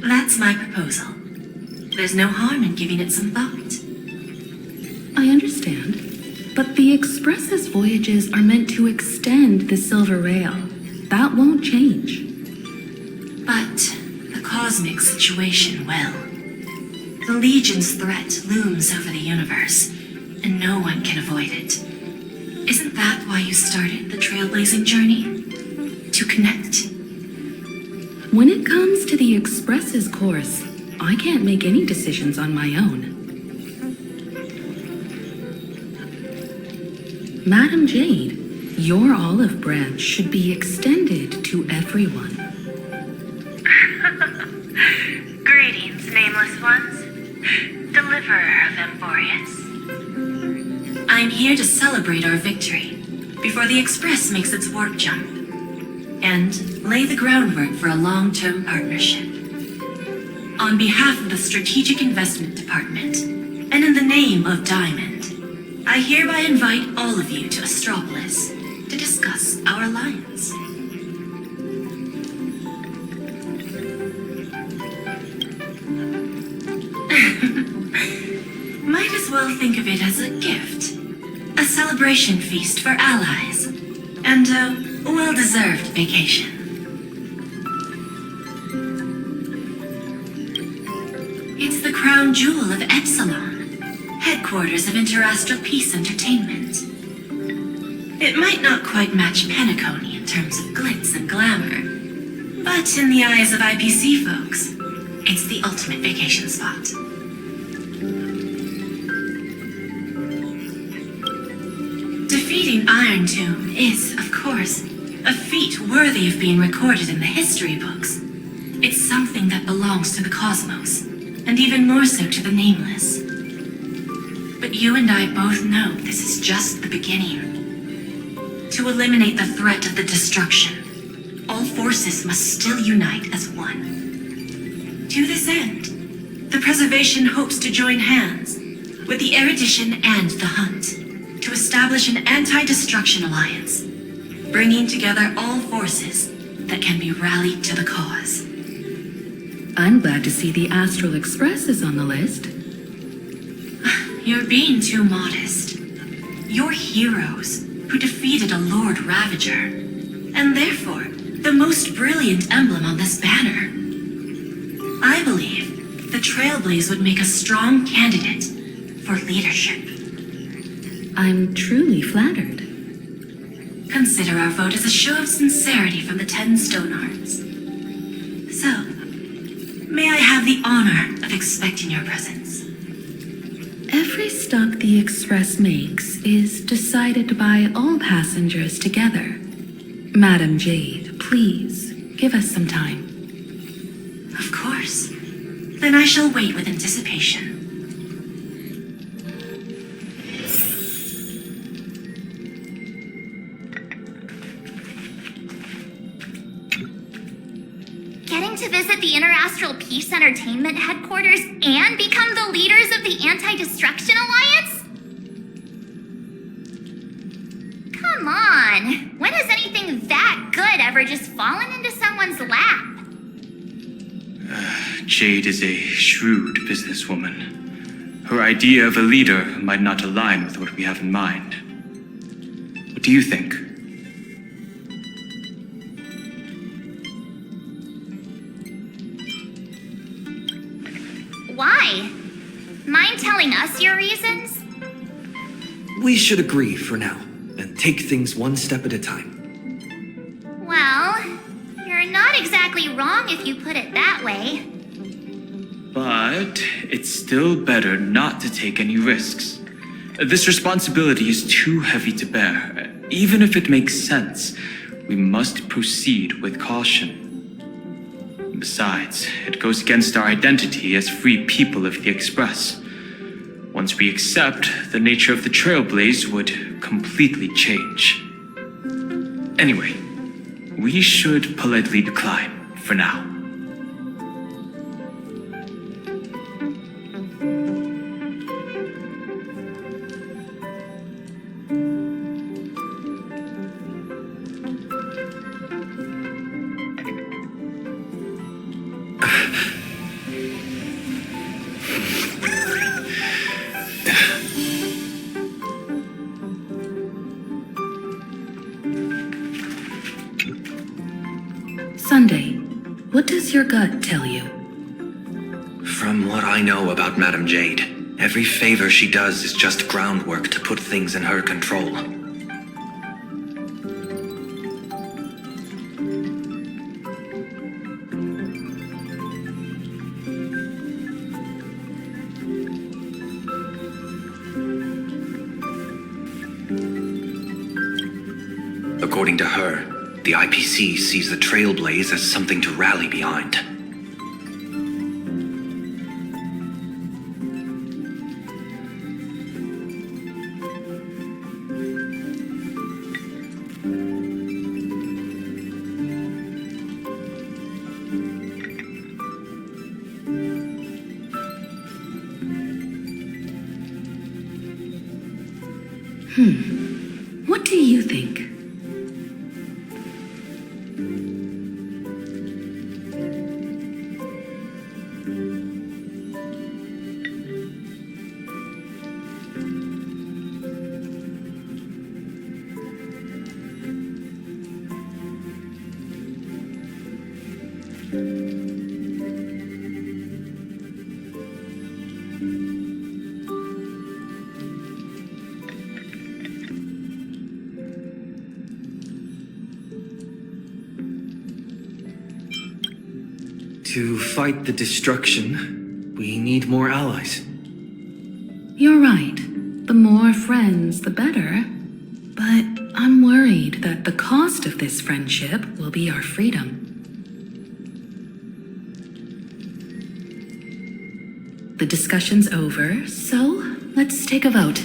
That's my proposal. There's no harm in giving it some thought. I understand. But the Express's voyages are meant to extend the Silver Rail. That won't change. But the cosmic situation will. The Legion's threat looms over the universe, and no one can avoid it. Isn't that why you started the trailblazing journey? To connect? When it comes to the Express's course, I can't make any decisions on my own. Madam Jade, your olive branch should be extended to everyone. Greetings, nameless ones. Deliverer of Emborius. I'm here to celebrate our victory before the Express makes its warp jump, and lay the groundwork for a long-term partnership. On behalf of the Strategic Investment Department, and in the name of Diamond, I hereby invite all of you to Astropolis to discuss our alliance. Might as well think of it as a gift. A celebration feast for allies. And a well-deserved vacation. It's the crown jewel of Epsilon, headquarters of Interastral Peace Entertainment. It might not quite match Penacony in terms of glitz and glamour, but in the eyes of IPC folks, it's the ultimate vacation spot. Defeating Iron Tomb is, of course, a feat worthy of being recorded in the history books. It's something that belongs to the cosmos, and even more so to the Nameless. But you and I both know this is just the beginning. To eliminate the threat of the destruction, all forces must still unite as one. To this end, the Preservation hopes to join hands with the Erudition and the Hunt to establish an anti-destruction alliance, bringing together all forces that can be rallied to the cause. I'm glad to see the Astral Express is on the list. You're being too modest. You're heroes who defeated a Lord Ravager, and therefore the most brilliant emblem on this banner. I believe the Trailblaze would make a strong candidate for leadership. I'm truly flattered. Consider our vote as a show of sincerity from the 10 Stonehearts. So, may I have the honor of expecting your presence? Every stop the Express makes is decided by all passengers together. Madam Jade, please, give us some time. Of course. Then I shall wait with anticipation. To visit the Interastral Peace Entertainment headquarters and become the leaders of the Anti-Destruction Alliance? Come on, when has anything that good ever just fallen into someone's lap? Jade is a shrewd businesswoman. Her idea of a leader might not align with what we have in mind. What do you think? Why? Mind telling us your reasons? We should agree for now, and take things one step at a time. Well, you're not exactly wrong if you put it that way. But it's still better not to take any risks. This responsibility is too heavy to bear. Even if it makes sense, we must proceed with caution. Besides, it goes against our identity as free people of the Express. Once we accept, the nature of the Trailblaze would completely change. Anyway, we should politely decline for now. Sunday, what does your gut tell you? From what I know about Madame Jade, every favor she does is just groundwork to put things in her control. According to her, the IPC sees the Trailblaze as something to rally behind. What do you think? To fight the destruction, we need more allies. You're right. The more friends, the better. But I'm worried that the cost of this friendship will be our freedom. The discussion's over, so let's take a vote.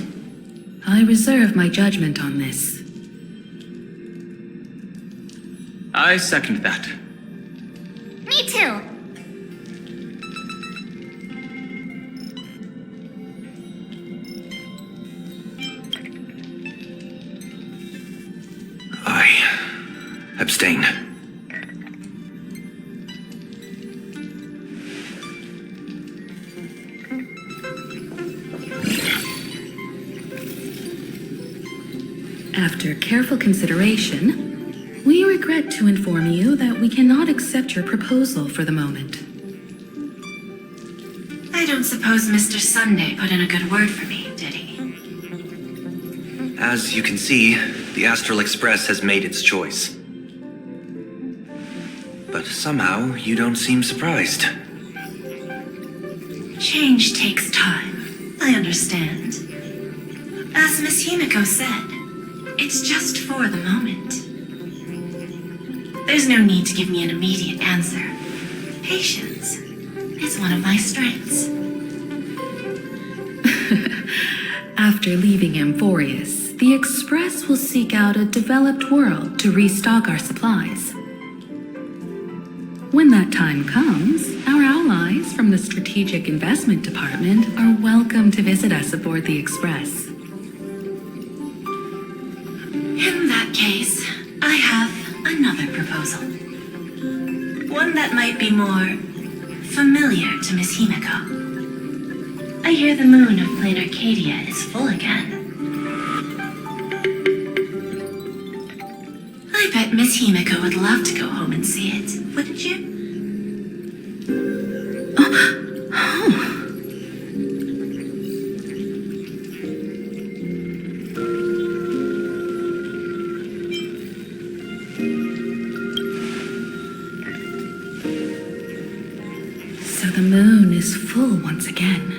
I reserve my judgment on this. I second that. Me too. I abstain. After careful consideration, we regret to inform you that we cannot accept your proposal for the moment. I don't suppose Mr. Sunday put in a good word for me, did he? As you can see, the Astral Express has made its choice. But somehow, you don't seem surprised. Change takes time. I understand. As Miss Himiko said, it's just for the moment. There's no need to give me an immediate answer. Patience is one of my strengths. After leaving Amphorius, the Express will seek out a developed world to restock our supplies. When that time comes, our allies from the Strategic Investment Department are welcome to visit us aboard the Express. In that case, I have another proposal. One that might be more familiar to Miss Himiko. I hear the moon of Plain Arcadia is full again. I bet Miss Himiko would love to go home and see it, wouldn't you? So the moon is full once again.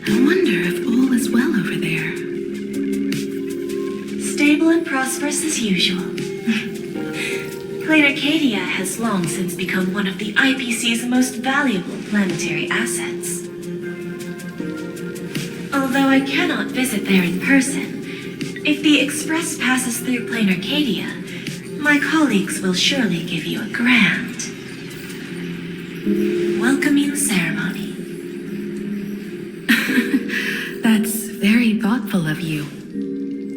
I wonder if all is well over there. Stable and prosperous as usual. Plain Arcadia has long since become one of the IPC's most valuable planetary assets. Although I cannot visit there in person, if the Express passes through Plain Arcadia, my colleagues will surely give you a grand welcoming ceremony. That's very thoughtful of you.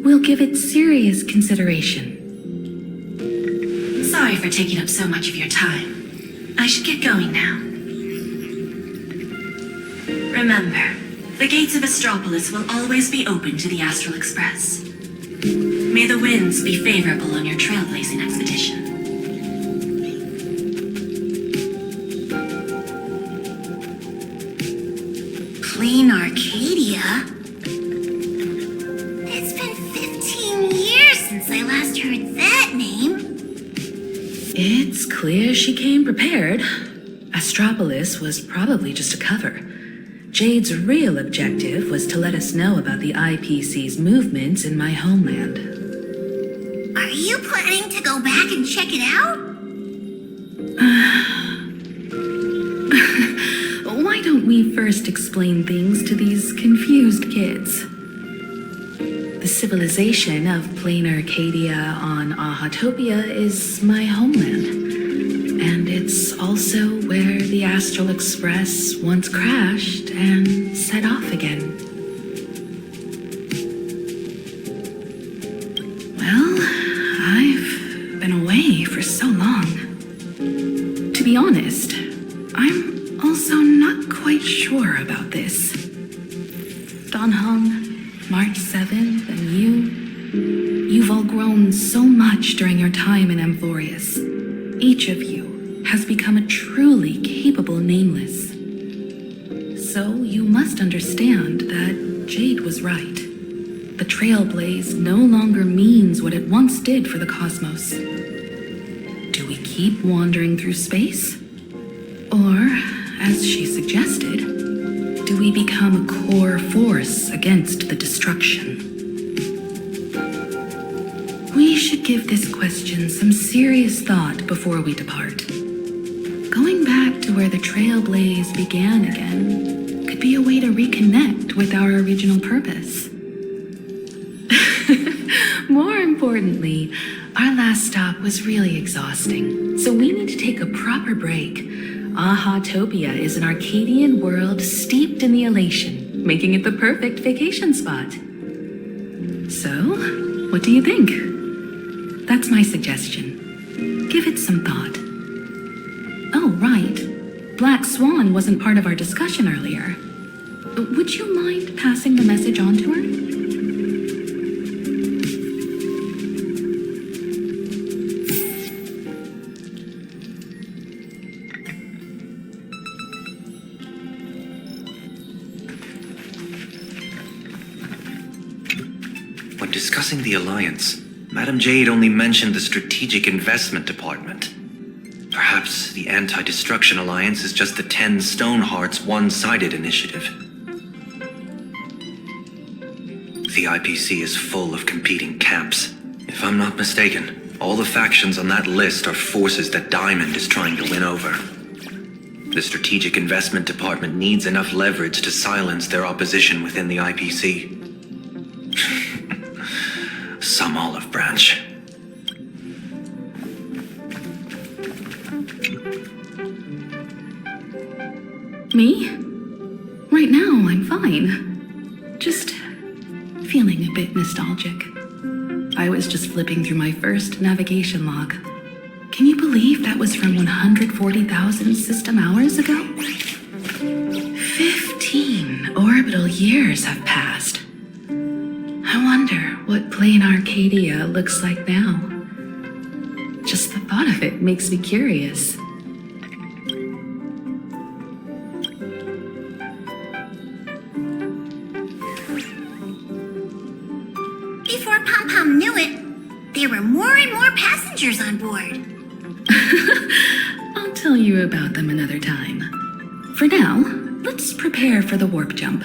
We'll give it serious consideration. Sorry for taking up so much of your time. I should get going now. Remember, the gates of Astropolis will always be open to the Astral Express. May the winds be favorable on your trailblazing expedition. It's clear she came prepared. Astropolis was probably just a cover. Jade's real objective was to let us know about the IPC's movements in my homeland. Are you planning to go back and check it out? Why don't we first explain things to these confused kids? The civilization of plain Arcadia on Ahatopia is my homeland. And it's also where the Astral Express once crashed and set off again. Well, I've been away for so long. To be honest, I'm also not quite sure about this. Don Hong, March 7th, and you've all grown so much during your time in Amphorius. Each of you has become a truly capable nameless. So you must understand that Jade was right. The trailblaze no longer means what it once did for the cosmos. Do we keep wandering through space? Or, as she suggested, do we become a core force against the destruction? We should give this question some serious thought before we depart. Going back to where the trailblaze began again could be a way to reconnect with our original purpose. More importantly, our last stop was really exhausting, so we need to take a proper break. Ahatopia is an Arcadian world steeped in the elation, making it the perfect vacation spot. So, what do you think? That's my suggestion. Give it some thought. Oh, right. Black Swan wasn't part of our discussion earlier. Would you mind passing the message on to her? When discussing the Alliance, Madame Jade only mentioned the Strategic Investment Department. Perhaps the Anti-Destruction Alliance is just the 10 Stonehearts one-sided initiative. The IPC is full of competing camps. If I'm not mistaken, all the factions on that list are forces that Diamond is trying to win over. The Strategic Investment Department needs enough leverage to silence their opposition within the IPC. Some olive branch. Me? Right now, I'm fine. Just feeling a bit nostalgic. I was just flipping through my first navigation log. Can you believe that was from 140,000 system hours ago? 15 orbital years have passed. I wonder what plain Arcadia looks like now. Just the thought of it makes me curious. Before Pom Pom knew it, there were more and more passengers on board. I'll tell you about them another time. For now, let's prepare for the warp jump.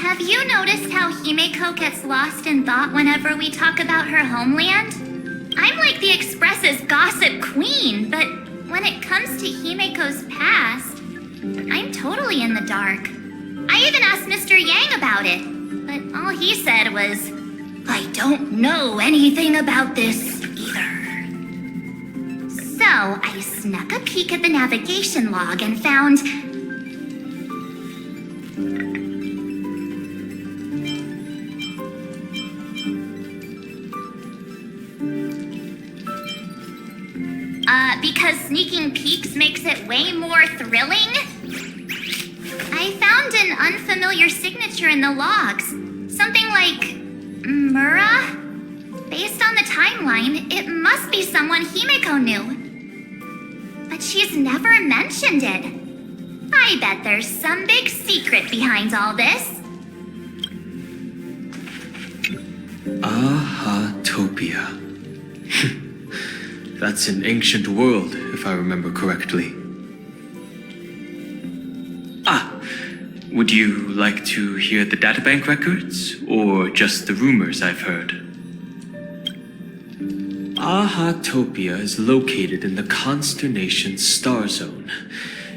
Have you noticed how Himeko gets lost in thought whenever we talk about her homeland? I'm like the Express's gossip queen, but when it comes to Himeko's past, I'm totally in the dark. I even asked Mr. Yang about it, but all he said was, "I don't know anything about this either." So I snuck a peek at the navigation log and found because sneaking peeks makes it way more thrilling, I found an unfamiliar signature in the logs. Something like Mura? Based on the timeline, it must be someone Himeko knew. But she's never mentioned it. I bet there's some big secret behind all this. Ahatopia. That's an ancient world, if I remember correctly. Would you like to hear the databank records, or just the rumors I've heard? Ahatopia is located in the constellation Star Zone.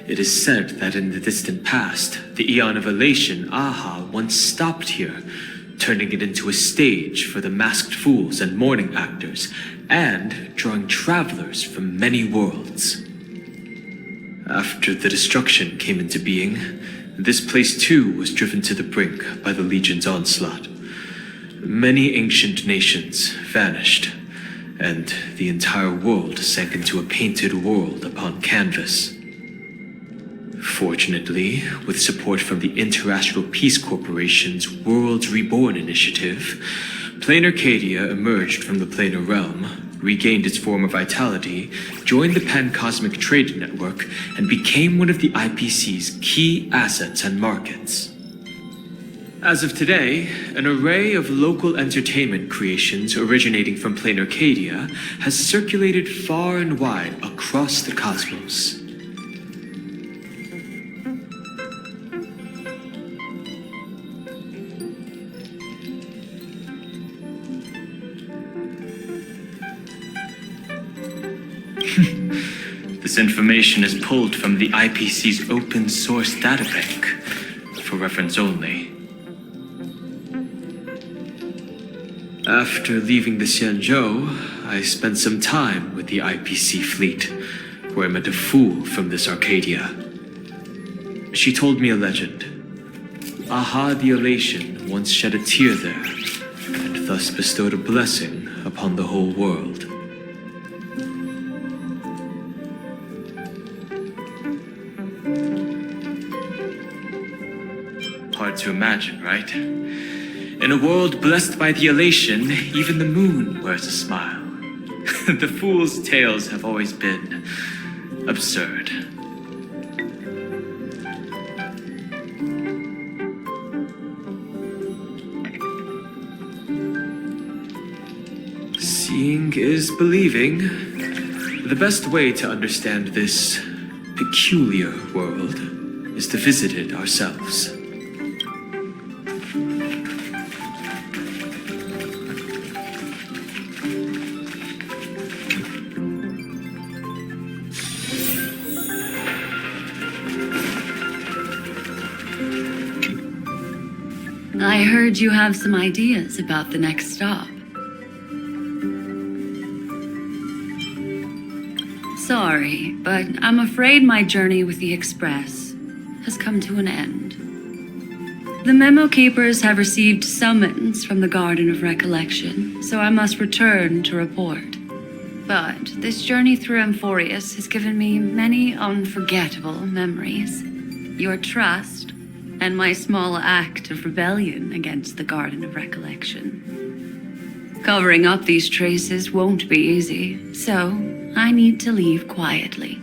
It is said that in the distant past, the Eon of Elation Aha once stopped here, turning it into a stage for the masked fools and mourning actors, and drawing travelers from many worlds. After the destruction came into being, this place too was driven to the brink by the Legion's onslaught. Many ancient nations vanished, and the entire world sank into a painted world upon canvas. Fortunately, with support from the Interastral Peace Corporation's Worlds Reborn initiative, Planar Arcadia emerged from the planar realm, regained its former vitality, joined the Pan-Cosmic Trade Network, and became one of the IPC's key assets and markets. As of today, an array of local entertainment creations originating from Planar Arcadia has circulated far and wide across the cosmos. This information is pulled from the IPC's open source databank, for reference only. After leaving the Xianzhou, I spent some time with the IPC fleet, where I met a fool from this Arcadia. She told me a legend. Aha the Elation once shed a tear there, and thus bestowed a blessing upon the whole world. Hard to imagine, right? In a world blessed by the elation, even the moon wears a smile. The fool's tales have always been absurd. Seeing is believing. The best way to understand this peculiar world is to visit it ourselves. I heard you have some ideas about the next stop. Sorry, but I'm afraid my journey with the Express has come to an end. The memo keepers have received summons from the Garden of Recollection, so I must return to report. But this journey through Amphorius has given me many unforgettable memories. Your trust, and my small act of rebellion against the Garden of Recollection. Covering up these traces won't be easy, so I need to leave quietly.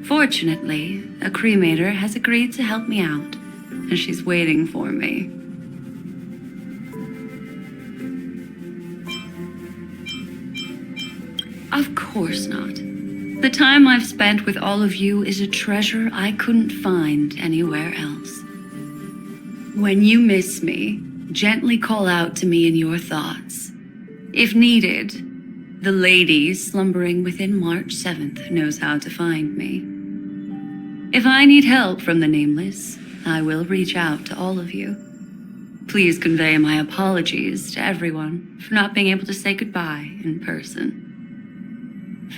Fortunately, a cremator has agreed to help me out, and she's waiting for me. Of course not. The time I've spent with all of you is a treasure I couldn't find anywhere else. When you miss me, gently call out to me in your thoughts. If needed, the lady slumbering within March 7th knows how to find me. If I need help from the Nameless, I will reach out to all of you. Please convey my apologies to everyone for not being able to say goodbye in person.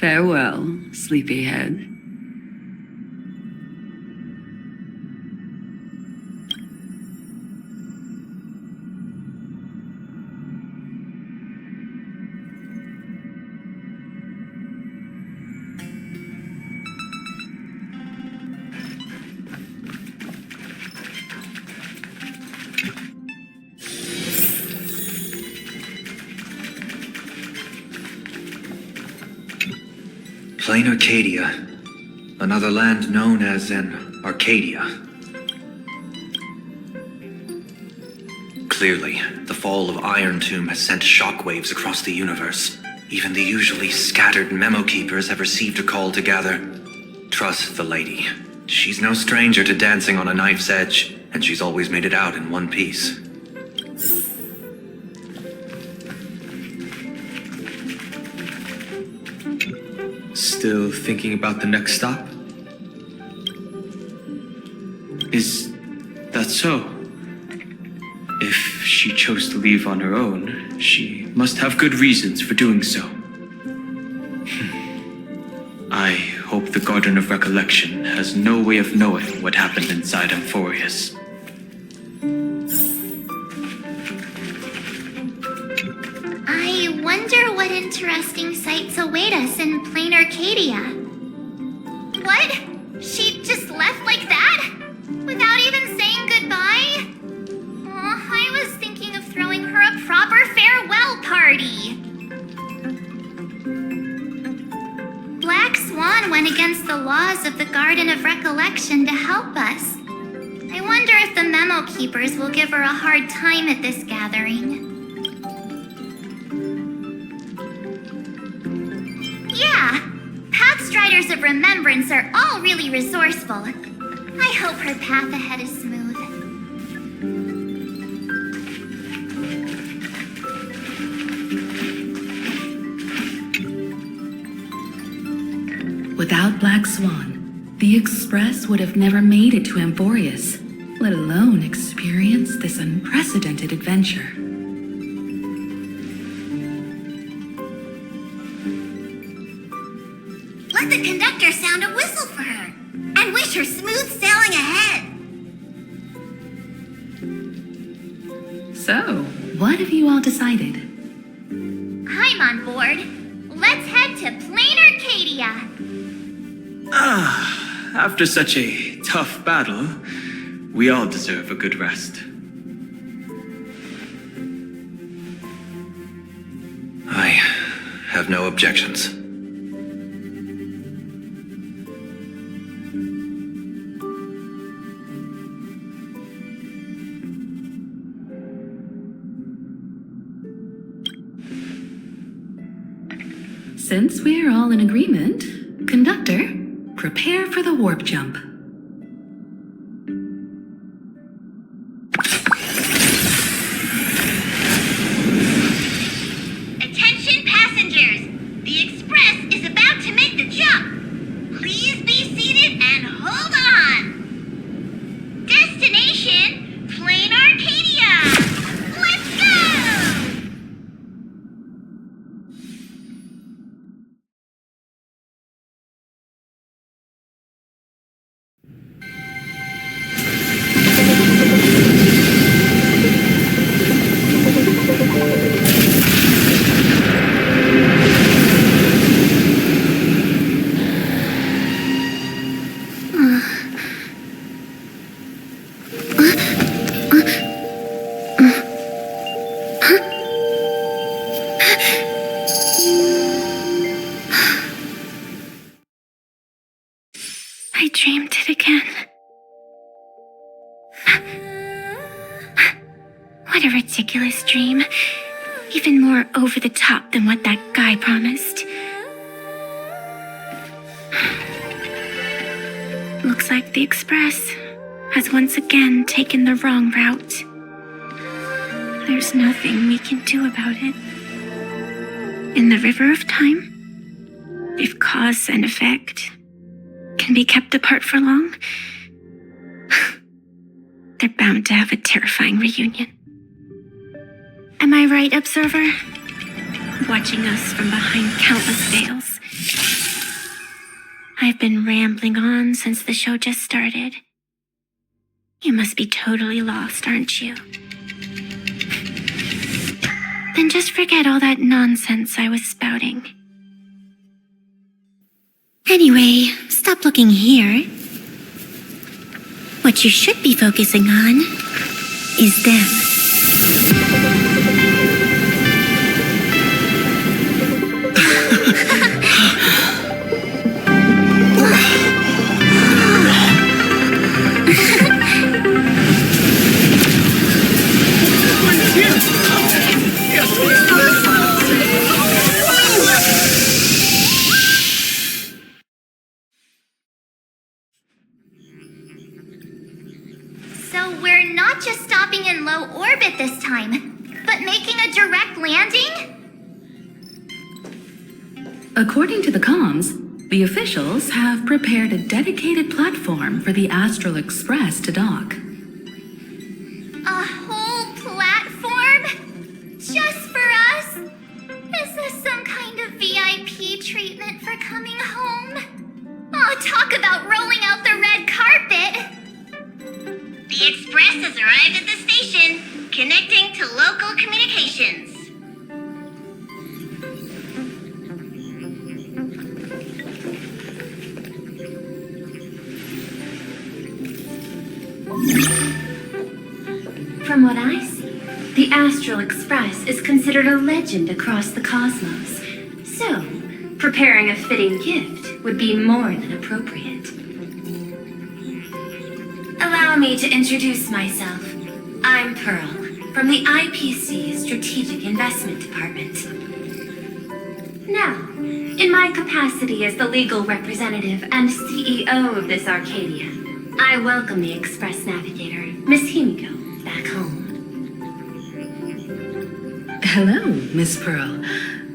Farewell, sleepyhead. Plain Arcadia, another land known as an Arcadia. Clearly, The fall of Iron Tomb has sent shockwaves across the universe. Even the usually scattered memo keepers have received a call to gather. Trust the lady. She's no stranger to dancing on a knife's edge, and she's always made it out in one piece. Still thinking about the next stop? Is that so? If she chose to leave on her own, she must have good reasons for doing so. I hope the Garden of Recollection has no way of knowing what happened inside Amphorius. I wonder what interesting sights await us in Plain Arcadia. What? She just left like that? Without even saying goodbye? Oh, I was thinking of throwing her a proper farewell party. Black Swan went against the laws of the Garden of Recollection to help us. I wonder if the memo keepers will give her a hard time at this gathering. Yeah, Pathstriders of Remembrance are all really resourceful. I hope her path ahead is smooth. Without Black Swan, the Express would have never made it to Amphorius, let alone experience this unprecedented adventure. Let the conductor sound a whistle for her, and wish her smooth sailing ahead. So, what have you all decided? I'm on board. Let's head to Plain Arcadia. After such a tough battle, we all deserve a good rest. I have no objections. Since we're all in agreement, Conductor, prepare for the warp jump. Attention passengers! The Express is about to make the jump. Please be seated and hold on. Destination, Plain Arcadia. Let's go! I dreamed it again. What a ridiculous dream. Even more over the top than what that guy promised. Looks like the Express has once again taken the wrong route. There's nothing we can do about it. In the river of time, if cause and effect can be kept apart for long, they're bound to have a terrifying reunion. Am I right, Observer? Watching us from behind countless veils. I've been rambling on since the show just started. You must be totally lost, aren't you? Then just forget all that nonsense I was spouting. Anyway, stop looking here. What you should be focusing on is them. Here! orbit this time. But making a direct landing? According to the comms, the officials have prepared a dedicated platform for the Astral Express to dock. A whole platform? Just for us? Is this some kind of VIP treatment for coming home? Oh, talk about rolling out the red carpet! The Express has arrived at the station, connecting to local communications. From what I see, the Astral Express is considered a legend across the cosmos. So, preparing a fitting gift would be more than appropriate. Allow me to introduce myself. I'm Pearl, from the IPC Strategic Investment Department. Now, in my capacity as the legal representative and CEO of this Arcadia, I welcome the Express Navigator, Miss Himiko, back home. Hello, Miss Pearl.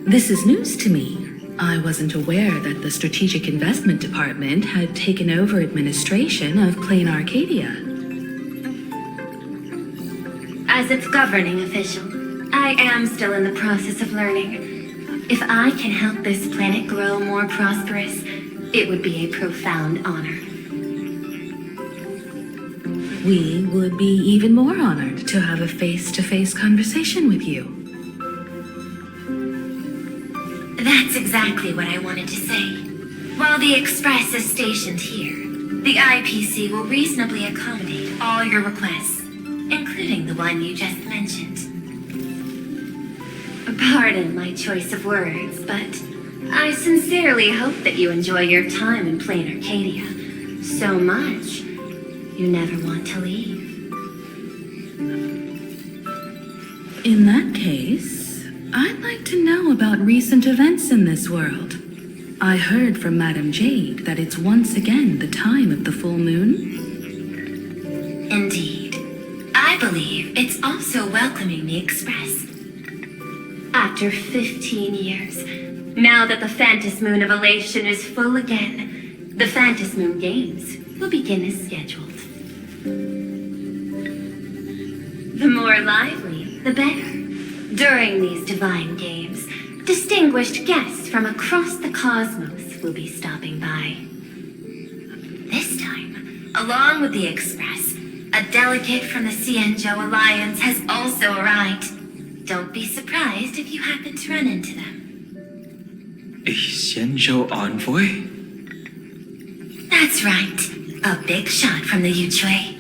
This is news to me. I wasn't aware that the Strategic Investment Department had taken over administration of Plain Arcadia. As its governing official, I am still in the process of learning. If I can help this planet grow more prosperous, it would be a profound honor. We would be even more honored to have a face-to-face conversation with you. That's exactly what I wanted to say. While the Express is stationed here, the IPC will reasonably accommodate all your requests, including the one you just mentioned. Pardon my choice of words, but I sincerely hope that you enjoy your time in Plain Arcadia so much you never want to leave. In that case, I'd like to know about recent events in this world. I heard from Madame Jade that it's once again the time of the full moon. Indeed. I believe it's also welcoming the Express. After 15 years, now that the phantasmoon of elation is full again, the phantasmoon games will begin as scheduled. The more lively, the better. During these divine games, distinguished guests from across the cosmos will be stopping by. This time, along with the Express, a delegate from the Xianzhou Alliance has also arrived. Don't be surprised if you happen to run into them. A Xianzhou envoy? That's right. A big shot from the Yuchui.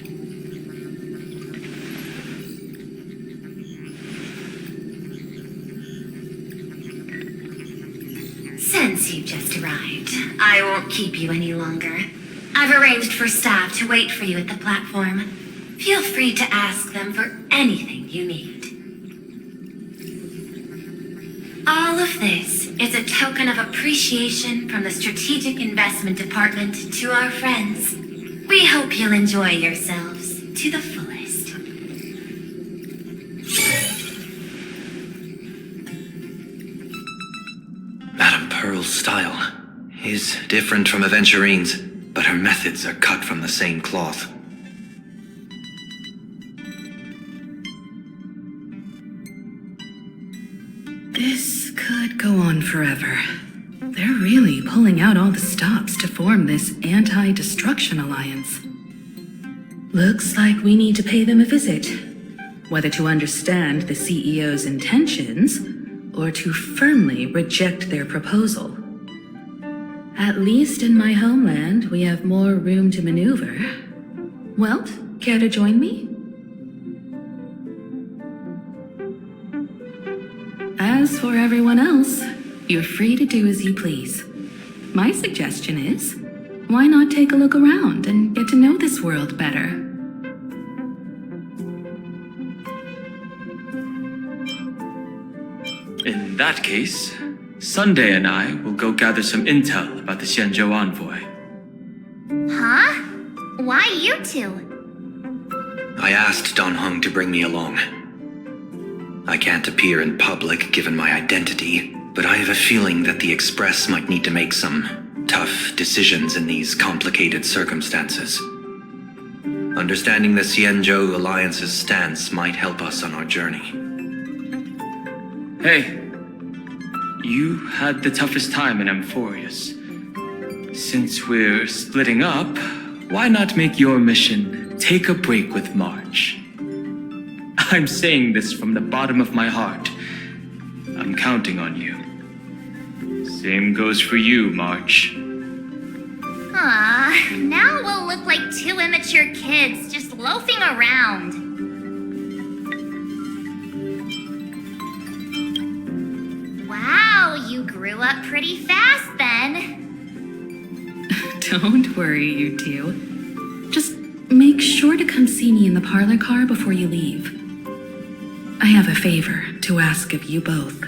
Since you've just arrived, I won't keep you any longer. I've arranged for staff to wait for you at the platform. Feel free to ask them for anything you need. All of this is a token of appreciation from the Strategic Investment Department to our friends. We hope you'll enjoy yourselves to the fullest. Madame Pearl's style is different from Aventurine's, but her methods are cut from the same cloth. This could go on forever. They're really pulling out all the stops to form this anti-destruction alliance. Looks like we need to pay them a visit. Whether to understand the CEO's intentions, or to firmly reject their proposal. At least in my homeland, we have more room to maneuver. Well, care to join me? As for everyone else, you're free to do as you please. My suggestion is, why not take a look around and get to know this world better? In that case, Sunday and I will go gather some intel about the Xianzhou envoy. Huh? Why you two? I asked Don Hung to bring me along. I can't appear in public given my identity, but I have a feeling that the Express might need to make some tough decisions in these complicated circumstances. Understanding the Xianzhou Alliance's stance might help us on our journey. Hey, you had the toughest time in Amphorius. Since we're splitting up, why not make your mission take a break with March? I'm saying this from the bottom of my heart. I'm counting on you. Same goes for you, March. Aw, now we'll look like two immature kids just loafing around. Wow, you grew up pretty fast then. Don't worry, you two. Just make sure to come see me in the parlor car before you leave. I have a favor to ask of you both.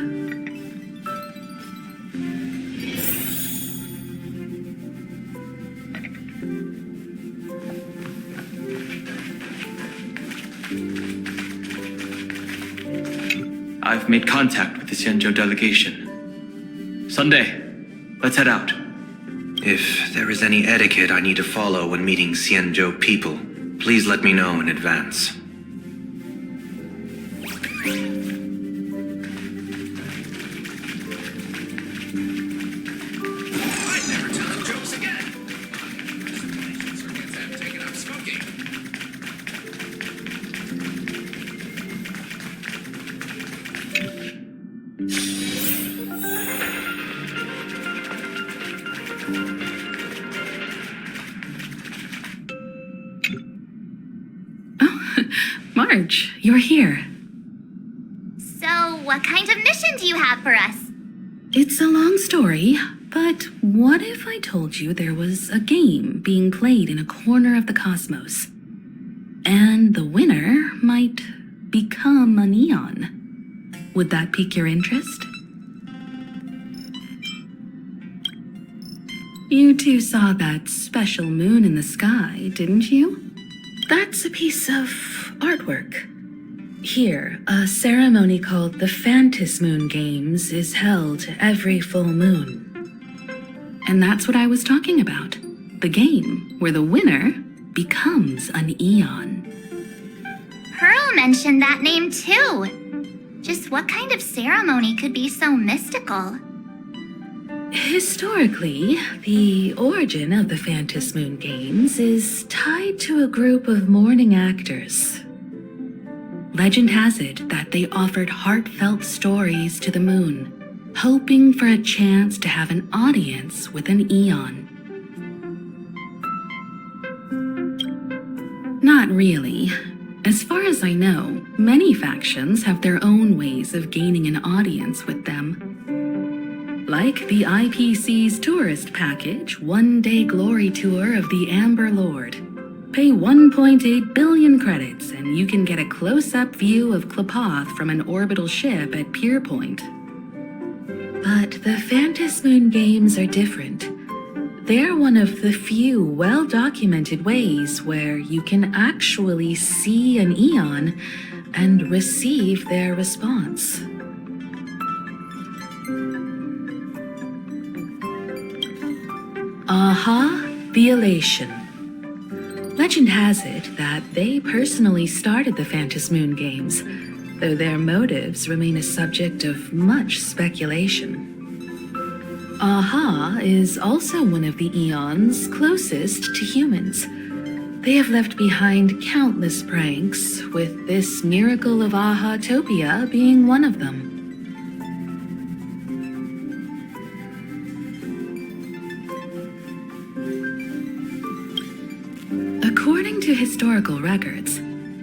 I've made contact with the Xianzhou delegation. Sunday, let's head out. If there is any etiquette I need to follow when meeting Xianzhou people, please let me know in advance. March, you're here. So, what kind of mission do you have for us? It's a long story, but what if I told you there was a game being played in a corner of the cosmos? And the winner might become a neon. Would that pique your interest? You two saw that special moon in the sky, didn't you? That's a piece of artwork. Here, a ceremony called the Phantasmoon Games is held every full moon. And that's what I was talking about. The game where the winner becomes an eon. Pearl mentioned that name too. Just what kind of ceremony could be so mystical? Historically, the origin of the Phantasmoon Games is tied to a group of mourning actors. Legend has it that they offered heartfelt stories to the moon, hoping for a chance to have an audience with an eon. Not really. As far as I know, many factions have their own ways of gaining an audience with them. Like the IPC's tourist package, one-day glory tour of the Amber Lord. Pay 1.8 billion credits and you can get a close-up view of Klapoth from an orbital ship at Pier Point. But the Phantasmoon Games are different. They're one of the few well-documented ways where you can actually see an eon and receive their response. Aha, the Elation. Legend has it that they personally started the Phantasmoon Games, though their motives remain a subject of much speculation. Aha is also one of the eons closest to humans. They have left behind countless pranks, with this miracle of Aha-topia being one of them. According to historical records,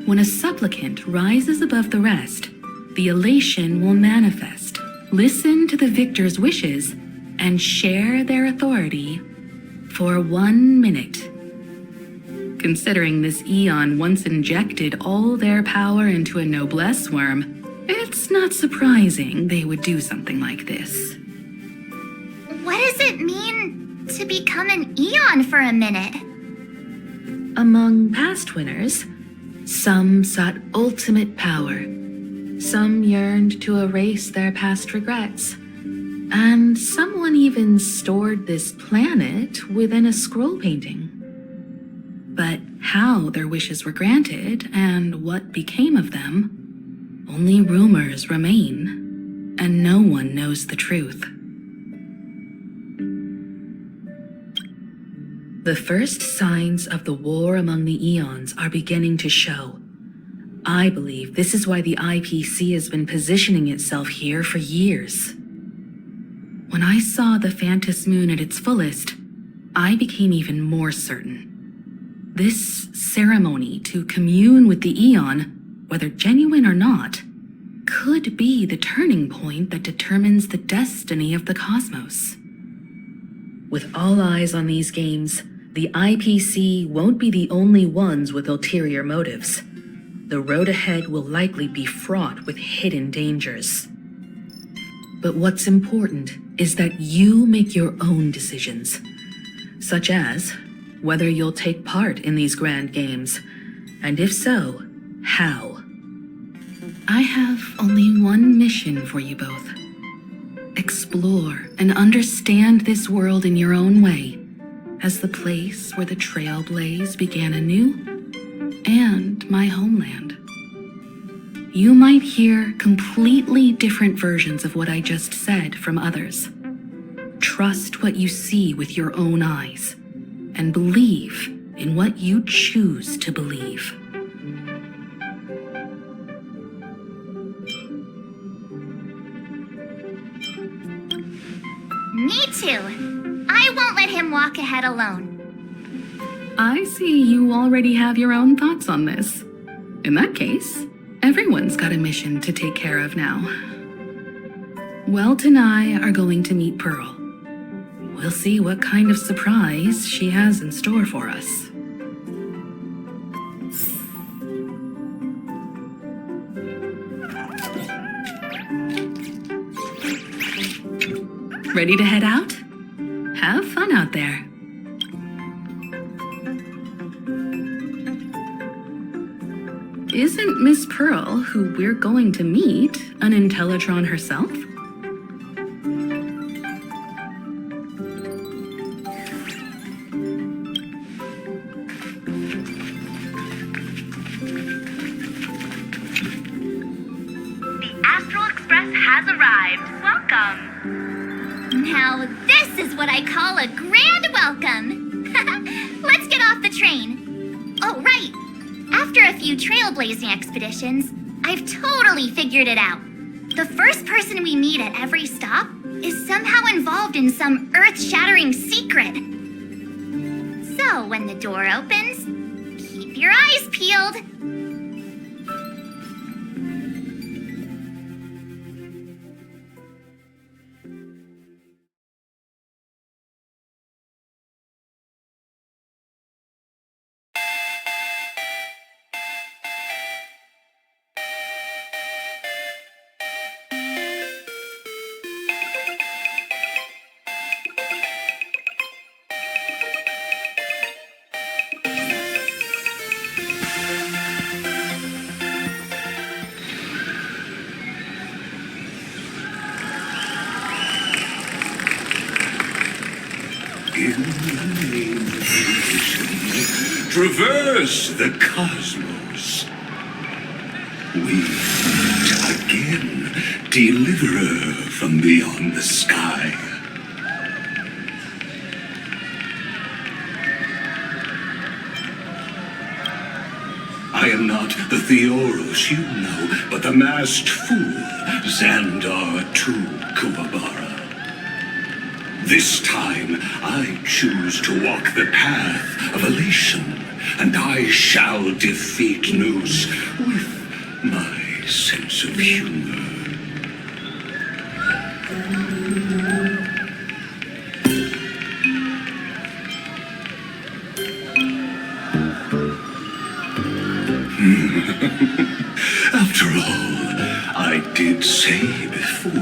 when a supplicant rises above the rest, the elation will manifest, listen to the victor's wishes, and share their authority for 1 minute. Considering this eon once injected all their power into a noblesse worm, it's not surprising they would do something like this. What does it mean to become an eon for a minute? Among past winners, some sought ultimate power. Some yearned to erase their past regrets. And someone even stored this planet within a scroll painting. But how their wishes were granted and what became of them, only rumors remain, and no one knows the truth. The first signs of the war among the eons are beginning to show. I believe this is why the IPC has been positioning itself here for years. When I saw the phantasmoon at its fullest, I became even more certain. This ceremony to commune with the eon, whether genuine or not, could be the turning point that determines the destiny of the cosmos. With all eyes on these games, the IPC won't be the only ones with ulterior motives. The road ahead will likely be fraught with hidden dangers. But what's important is that you make your own decisions, such as whether you'll take part in these grand games, and if so, how. I have only one mission for you both. Explore and understand this world in your own way, as the place where the trailblaze began anew, and my homeland. You might hear completely different versions of what I just said from others. Trust what you see with your own eyes, and believe in what you choose to believe. Me too. I won't let him walk ahead alone. I see you already have your own thoughts on this. In that case, everyone's got a mission to take care of now. Welt and I are going to meet Pearl. We'll see what kind of surprise she has in store for us. Ready to head out? Have fun out there. Isn't Miss Pearl, who we're going to meet, an Intellitron herself? The Astral Express has arrived. Welcome. Now this is what I call a grand welcome. Let's get off the train. Oh, right. After a few trailblazing expeditions, I've totally figured it out. The first person we meet at every stop is somehow involved in some earth-shattering secret. So when the door opens, keep your eyes peeled. In the name of visione, traverse the cosmos. We meet again, deliverer from beyond the sky. I am not the Theoros you know, but the masked fool, Xandar II Kuwabara. This time, I choose to walk the path of elation, and I shall defeat Nous with my sense of humor. After all, I did say before.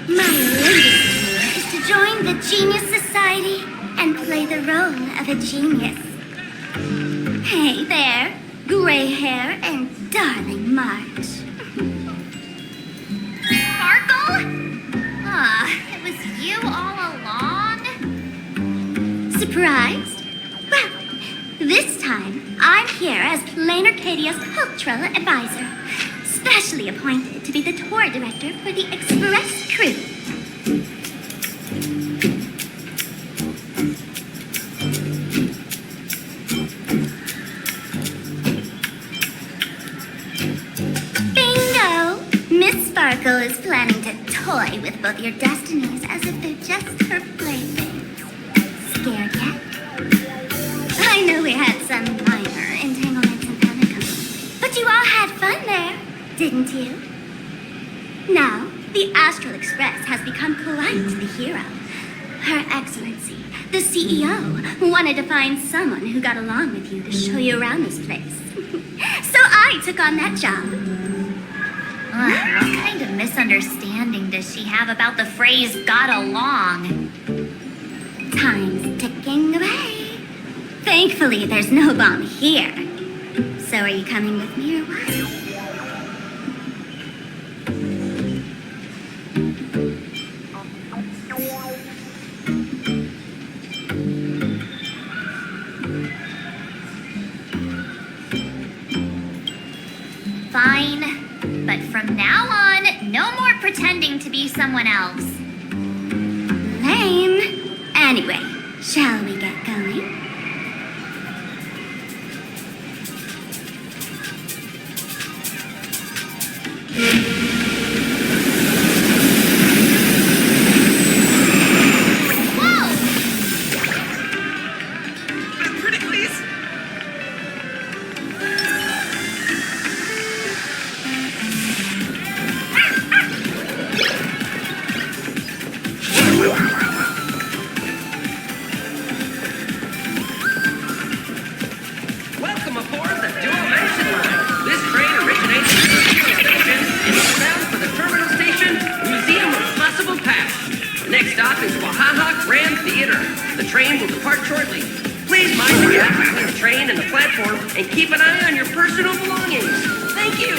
My latest goal is to join the Genius Society and play the role of a genius. Hey there, gray hair, and darling March. Sparkle? Ah, it was you all along? Surprised? Well, this time, I'm here as Plain Arcadia's cultural advisor, specially appointed to be the tour director for the Express crew. Bingo! Miss Sparkle is planning to toy with both your destinies as if they're just her playthings. Scared yet? I know we had some minor entanglements and panic, but you all had fun there, didn't you? Now, the Astral Express has become quite the hero. Her Excellency, the CEO, wanted to find someone who got along with you to show you around this place. So I took on that job. What kind of misunderstanding does she have about the phrase got along? Time's ticking away. Thankfully, there's no bomb here. So are you coming with me or what? Fine. But from now on, no more pretending to be someone else. Lame. Anyway, shall we get going? Pretty please. Welcome aboard the dual-dimension line. This train originates from the station and is bound for the terminal station, Museum of Possible Past. The next stop is Wahaha Grand Theater. The train will depart shortly. Please mind the gap between the train and the platform and keep an eye on your personal belongings. Thank you.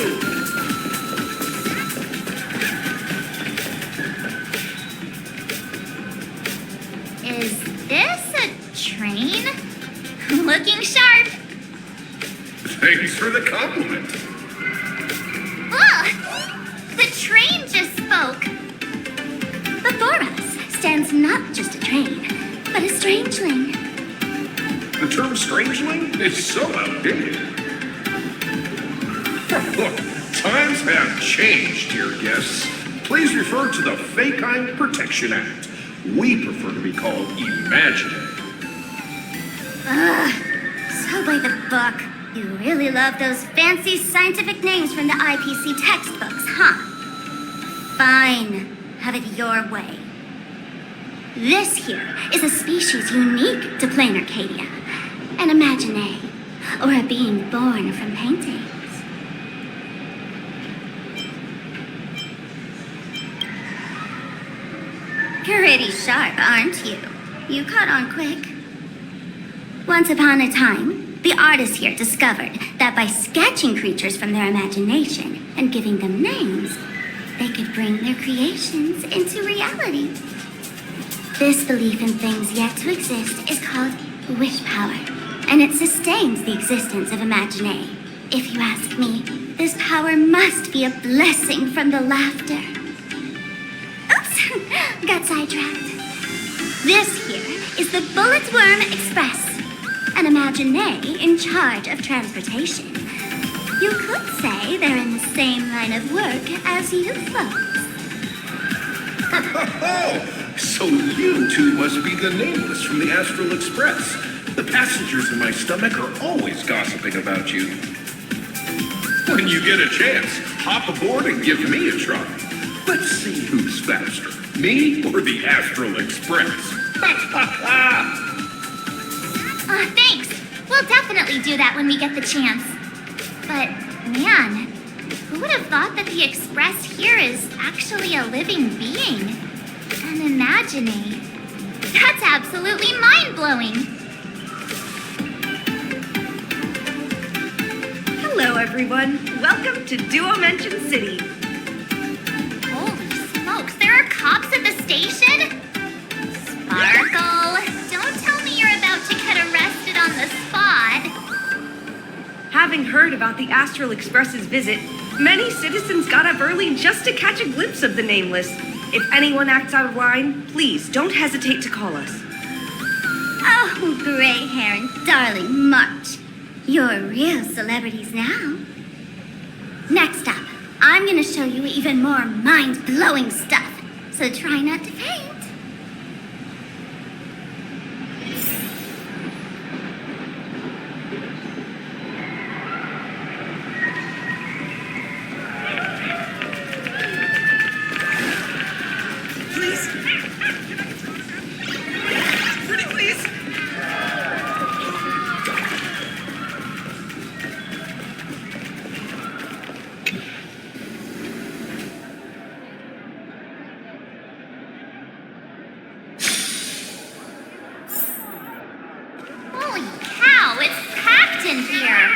Is this a train? Looking sharp. Thanks for the compliment. Look! The train just spoke. Before us stands not just a train, but a strangeling. The term strangeling is so outdated. Look, times have changed, dear guests. Please refer to the Fekine Protection Act. We prefer to be called imaginary. Ugh, so by the book. You really love those fancy scientific names from the IPC textbooks, huh? Fine. Have it your way. This here is a species unique to Plain Arcadia. An imagine, or a being born from paintings. Pretty sharp, aren't you? You caught on quick. Once upon a time, the artists here discovered that by sketching creatures from their imagination and giving them names, they could bring their creations into reality. This belief in things yet to exist is called wish power, and it sustains the existence of imagine. If you ask me, this power must be a blessing from the laughter. Oops, got sidetracked. This here is the Bullet Worm Express, an imagine in charge of transportation. You could say they're in the same line of work as you folks. Oh, so you two must be the nameless from the Astral Express. The passengers in my stomach are always gossiping about you. When you get a chance, hop aboard and give me a try. Let's see who's faster, me or the Astral Express. Thanks. We'll definitely do that when we get the chance. But, man, who would have thought that the Express here is actually a living being? An imagine. That's absolutely mind-blowing. Hello, everyone. Welcome to Duo-Mention City. Holy smokes, there are cops at the station? Sparkle, don't tell me you're about to get arrested on the spot. Having heard about the Astral Express's visit, many citizens got up early just to catch a glimpse of the Nameless. If anyone acts out of line, please don't hesitate to call us. Oh, gray hair and darling March. You're real celebrities now. Next up, I'm gonna show you even more mind-blowing stuff, so try not to faint. Holy cow, it's packed in here.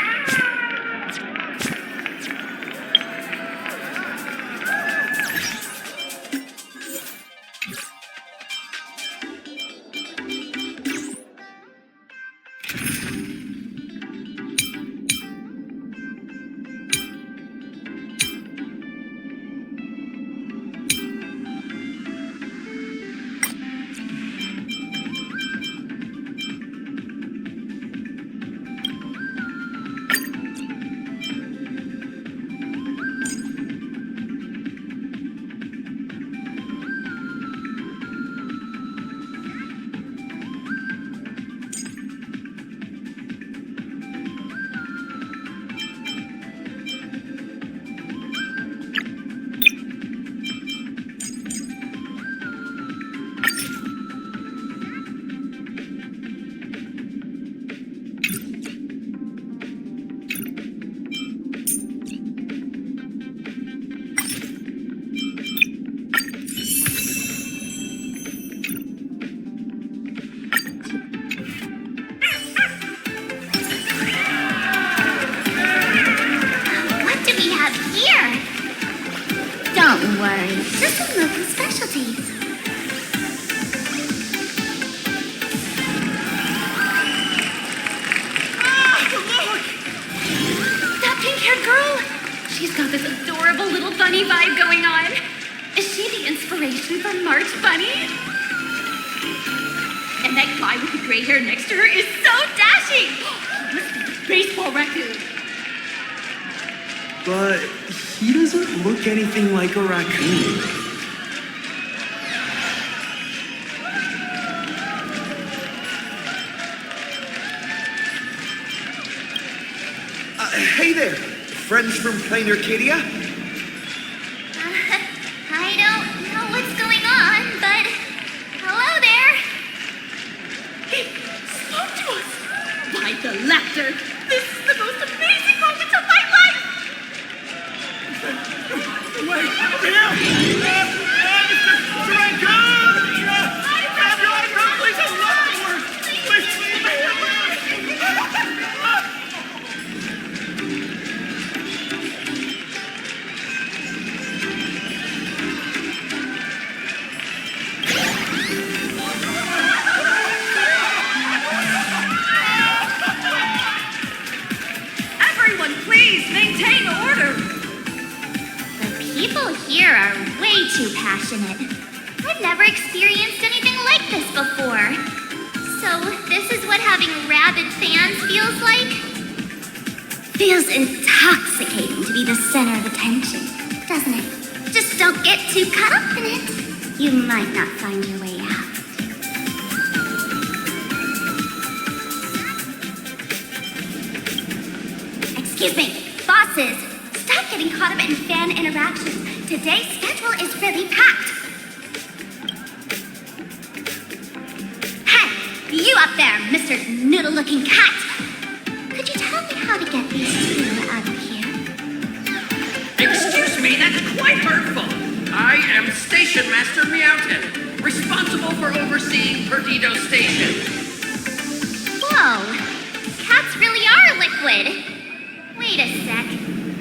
Don't worry, just some local specialties. That pink-haired girl? She's got this adorable little bunny vibe going on. Is she the inspiration for March Bunny? And that guy with the gray hair next to her is so dashing! He must be the baseball raccoon. But he doesn't look anything like a raccoon. Hey there, friends from Plain Arcadia? I don't know what's going on, but hello there. He spoke to us! By the laughter! This is the most amazing moment of my life! Wait, over here! Mr. Raccoon! Grab your autograph, please! I love the work! Please, Everyone, please maintain order! People here are way too passionate. I've never experienced anything like this before. So, this is what having rabid fans feels like? Feels intoxicating to be the center of attention, doesn't it? Just don't get too caught up in it. You might not find your way out. Excuse me, bosses. Stop getting caught up in fan interactions. Today's schedule is really packed. Hey, you up there, Mr. Noodle-looking cat. Could you tell me how to get these two out of here? Excuse me, that's quite hurtful. I am Station Master Meowton, responsible for overseeing Perdido Station. Whoa, cats really are liquid. Wait a sec.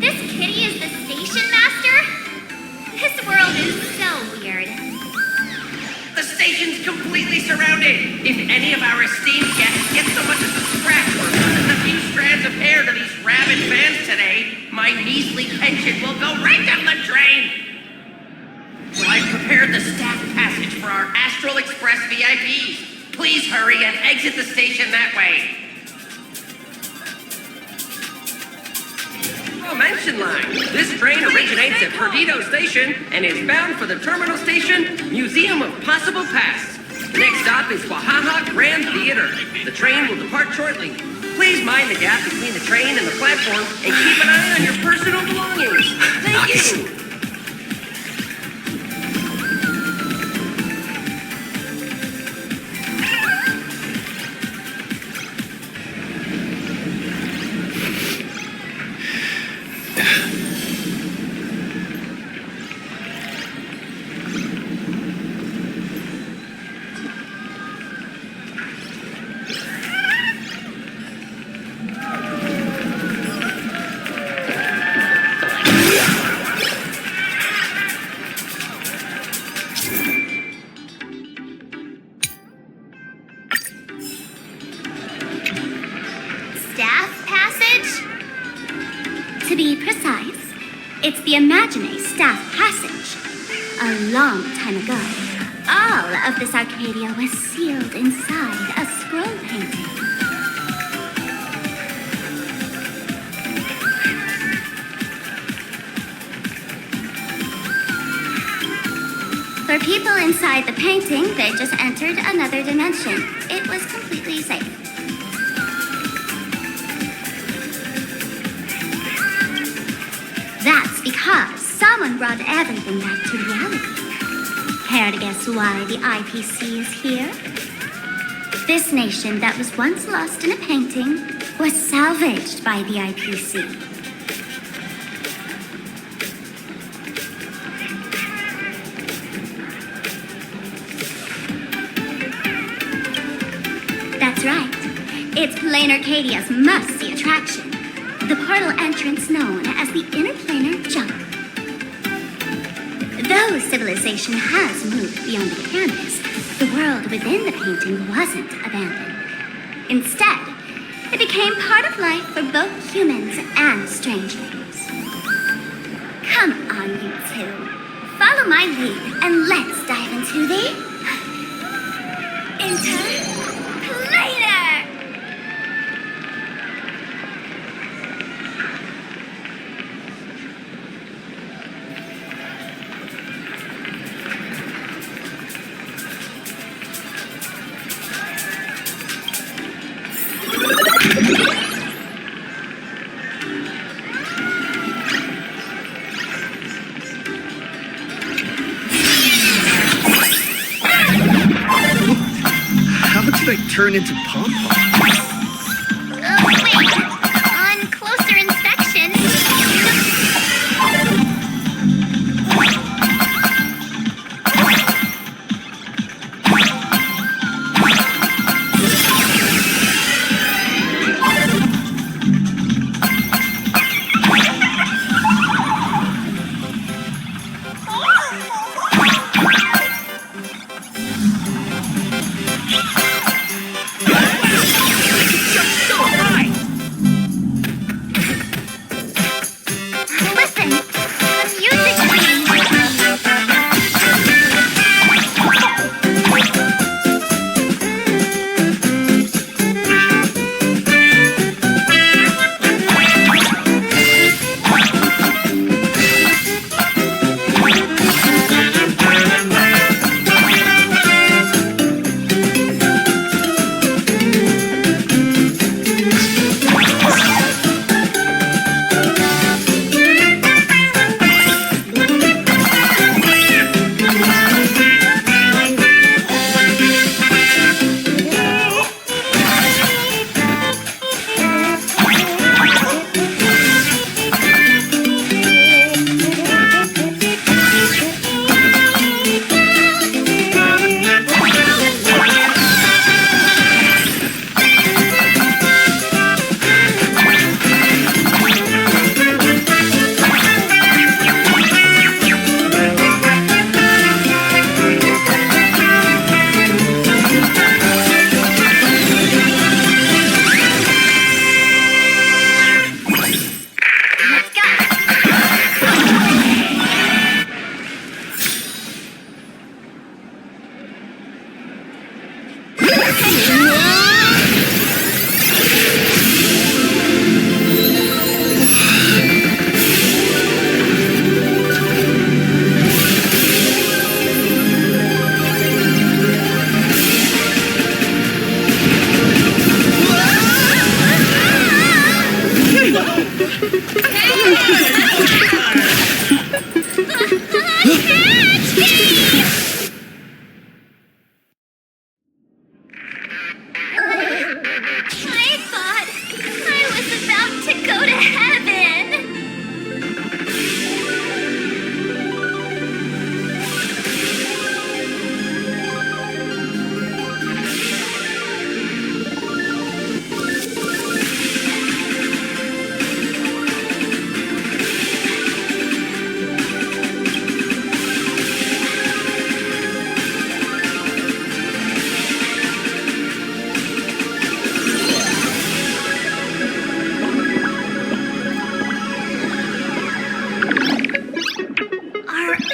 This kitty is the station master? This world is so weird. The station's completely surrounded. If any of our esteemed guests get so much as a scratch or loses a few strands of hair to these rabid fans today, my measly pension will go right down the drain. Well, I've prepared the staff passage for our Astral Express VIPs. Please hurry and exit the station that way. Oh, mention line. This train originates at Perdido Station and is bound for the terminal station, Museum of Possible Past. The next stop is Wahaha Grand Theater. The train will depart shortly. Please mind the gap between the train and the platform and keep an eye on your personal belongings. Thank you. Staff passage? To be precise, it's the Imagine Staff Passage. A long time ago, all of this Arcadia was sealed inside a scroll painting. For people inside the painting, they just entered another dimension. It was completely safe. That's because someone brought everything back to reality. Care to guess why the IPC is here? This nation that was once lost in a painting was salvaged by the IPC. That's right. It's Plain Arcadia's must-see attraction. The portal entrance known as the Interplanar Jump. Though civilization has moved beyond the canvas, the world within the painting wasn't abandoned. Instead, it became part of life for both humans and strangelings. Come on, you two. Follow my lead and let's dive into the Interplanar! Did I turn into pom-pom? Oh, wait. On closer inspection...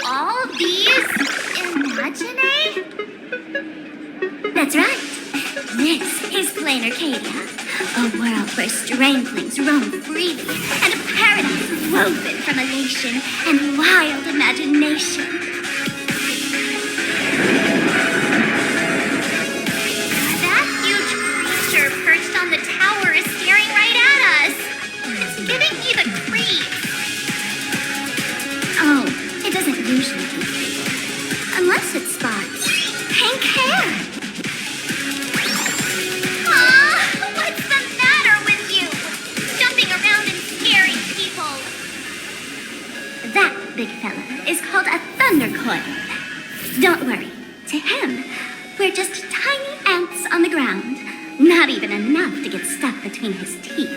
all these imagine? That's right. This is Plain Arcadia, a world where strangelings roam freely, and a paradise woven from elation and wild imagination. That huge creature perched on the tower is staring right at us. It's giving me the creeps. Oh, it doesn't usually do creeps, unless it spots pink hair. What's the matter with you? Jumping around and scaring people. That big fella is called a thunder coil. Don't worry, to him, we're just tiny ants on the ground. Not even enough to get stuck between his teeth.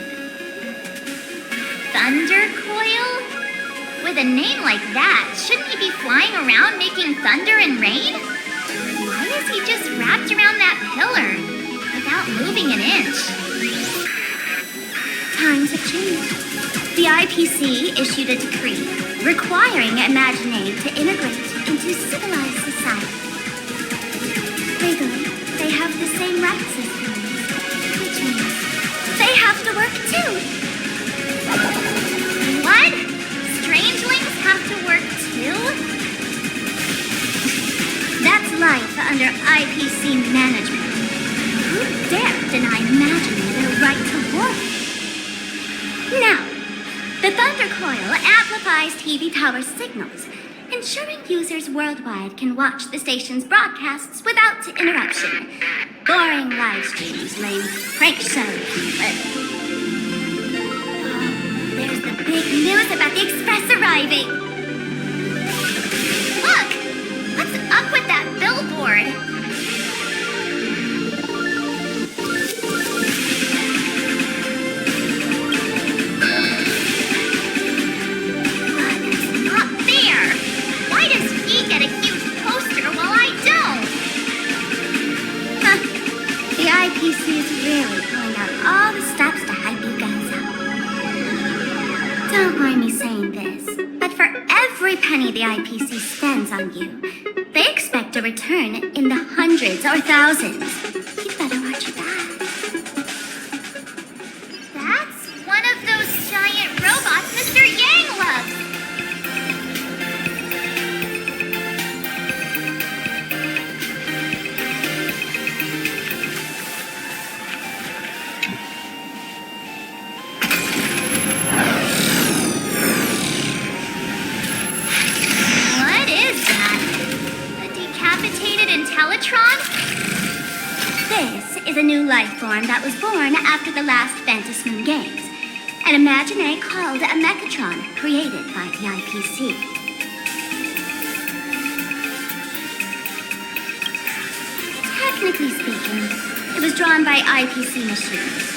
Thunder coil? With a name like that, shouldn't he be flying around making thunder and rain? Why is he just wrapped around that pillar without moving an inch? Times have changed. The IPC issued a decree requiring Imaginate to integrate into civilized society. Legally, they have the same rights as humans, which means they have to work too. What? Strangelings have to work too? That's life under IPC management. Who dare deny Imaginate their right to work? Now, the Thunder Coil amplifies TV tower signals, ensuring users worldwide can watch the station's broadcasts without interruption. Boring live streams, lame prank shows. There's the big news about the Express arriving. Look! What's up with that billboard? Get a huge poster while I don't. The IPC is really pulling out all the stops to hype you guys up. Don't mind me saying this, but for every penny the IPC spends on you, they expect a return in the hundreds or thousands. You better watch your back. That's one of those giant robots Mr. Yang loves. This is a new life form that was born after the last phantasmoon games. An Imaginate called a Mechatron, created by the IPC. Technically speaking, it was drawn by IPC machines.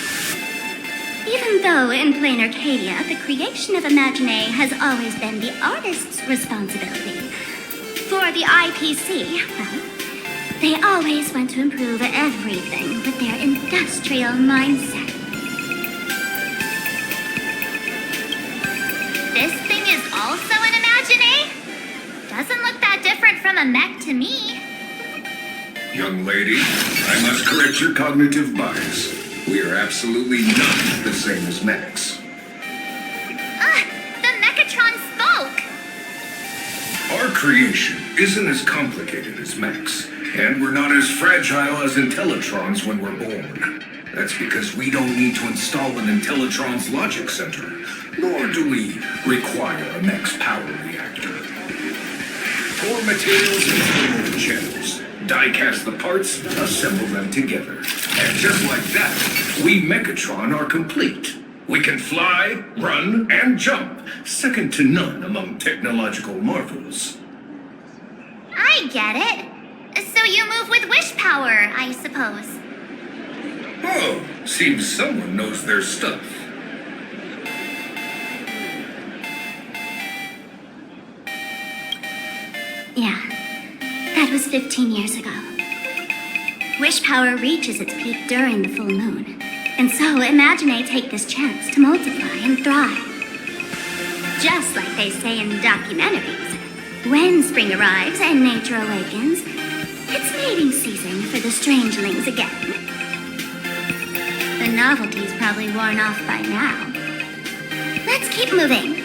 Even though in Plain Arcadia, the creation of Imaginate has always been the artist's responsibility. For the IPC, well, they always want to improve everything with their industrial mindset. This thing is also an Imaginate? Doesn't look that different from a mech to me. Young lady, I must correct your cognitive bias. We are absolutely not the same as mechs. The Mechatron spoke! Our creation isn't as complicated as mechs, and we're not as fragile as Intellitrons when we're born. That's because we don't need to install an Intellitron's logic center, nor do we require a mech's power reactor. Pour materials into the channels, die-cast the parts, assemble them together. And just like that, we Mechatron are complete. We can fly, run, and jump, second to none among technological marvels. I get it. So you move with wish power, I suppose. Oh, seems someone knows their stuff. Yeah, that was 15 years ago. Wish power reaches its peak during the full moon. And so Imaginate take this chance to multiply and thrive. Just like they say in documentaries, When spring arrives and nature awakens, it's mating season for the strangelings again. The novelty's probably worn off by now. Let's keep moving.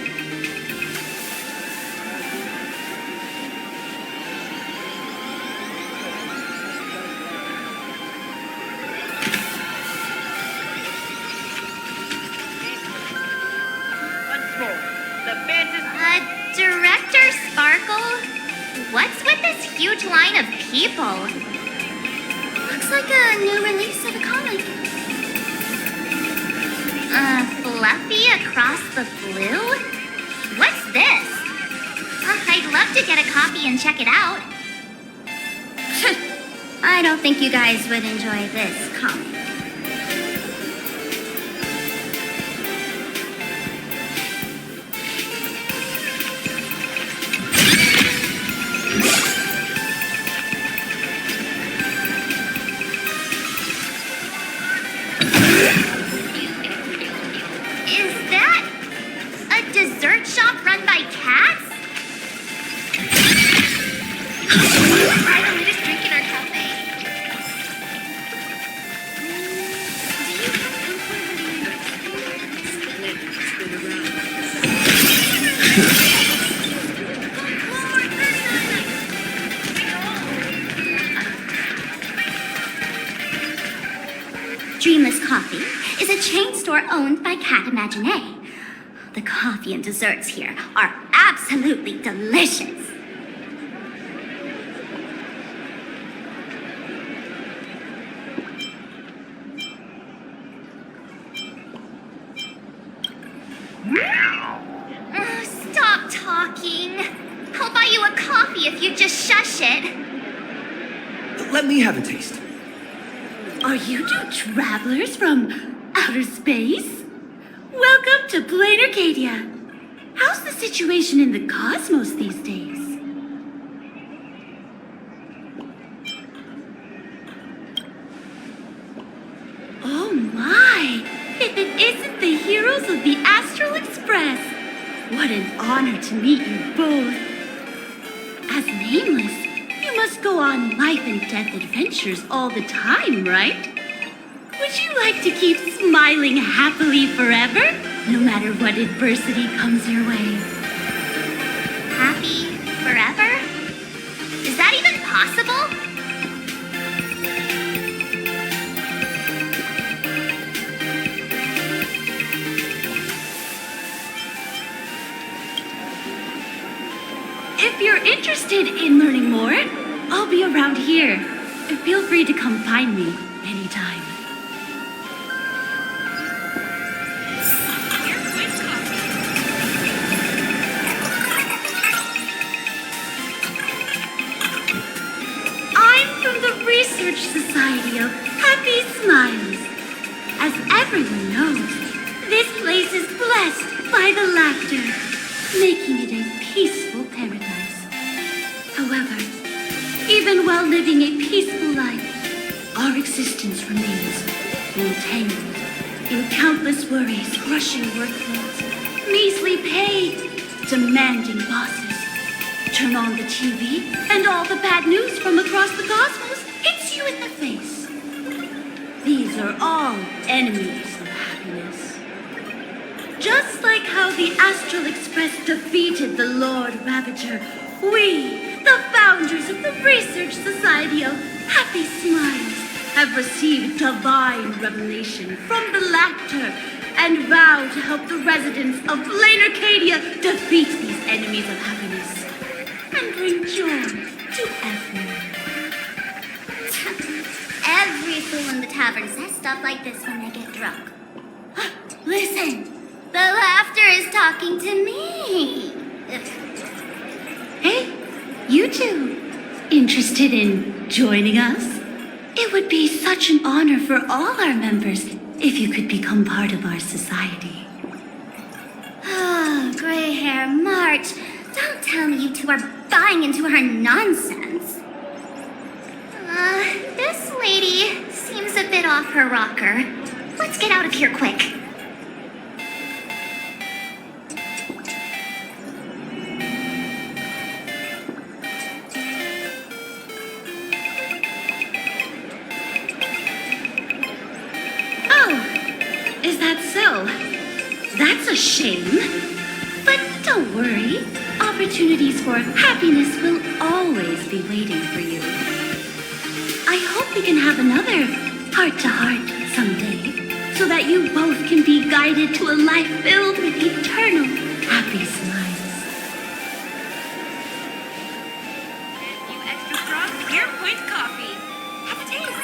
Once more, the Director Sparkle? What's with this huge line of people? Looks like a new release of a comic. Fluffy across the blue? What's this? I'd love to get a copy and check it out. I don't think you guys would enjoy this comic. Is that a dessert shop run by cats? Why don't we just drink in our cafe? Dreamless Coffee is a chain store owned by Cat Imagine. The coffee and desserts here are absolutely delicious. Stop talking. I'll buy you a coffee if you just shush it. Let me have a taste. Are you two travelers from outer space? Welcome to Plain Arcadia. How's the situation in the cosmos these days? Oh my! If it isn't the heroes of the Astral Express! What an honor to meet you both. As nameless, you must go on life and death adventures all the time, right? Would you like to keep smiling happily forever, no matter what adversity comes your way? Happy forever? Is that even possible? If you're interested in learning more, I'll be around here. Feel free to come find me anytime. I'm from the Research Society of Happy Smiles. As everyone knows, this place is blessed by the laughter, making it a peaceful paradise. However, even while living a peaceful life, our existence remains entangled in countless worries, rushing workloads, measly pay, demanding bosses. Turn on the TV, and all the bad news from across the cosmos hits you in the face. These are all enemies of happiness. Just like how the Astral Express defeated the Lord Ravager, we, the founders of the Research Society of Happy Smiles, have received divine revelation from the laughter and vow to help the residents of Plain Arcadia defeat these enemies of happiness and bring joy to everyone. Every fool in the tavern says stuff like this when they get drunk. Listen, the laughter is talking to me. Hey, you two, interested in joining us? It would be such an honor for all our members if you could become part of our society. Oh, gray hair March, don't tell me you two are buying into her nonsense. This lady seems a bit off her rocker. Let's get out of here quick. shame. But don't worry. Opportunities for happiness will always be waiting for you. I hope we can have another heart-to-heart someday, so that you both can be guided to a life filled with eternal happy smiles. You extra strong Beer Point coffee. Have a taste.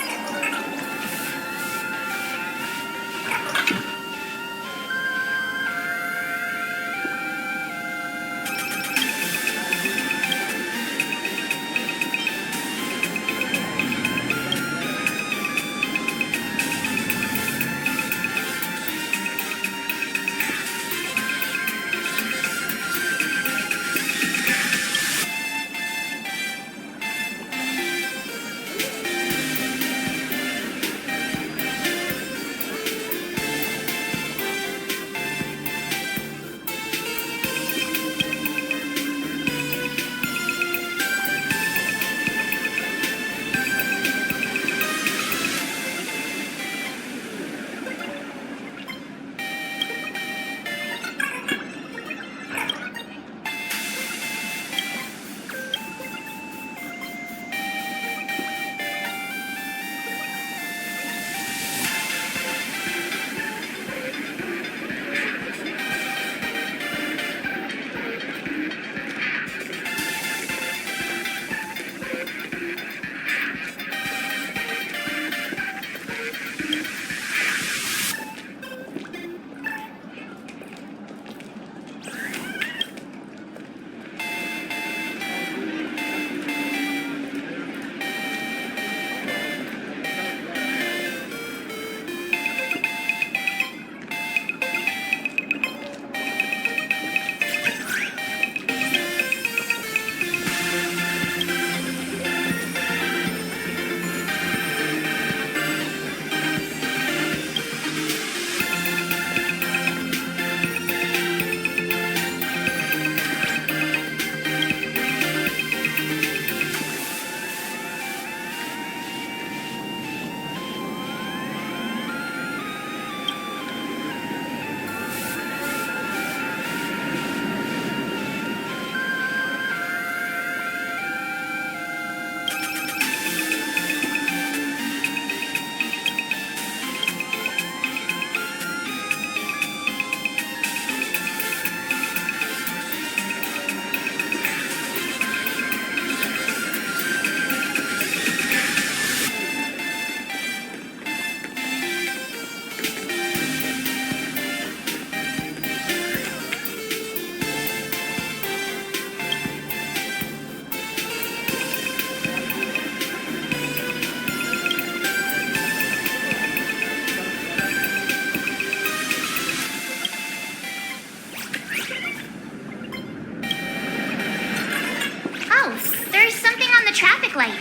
light.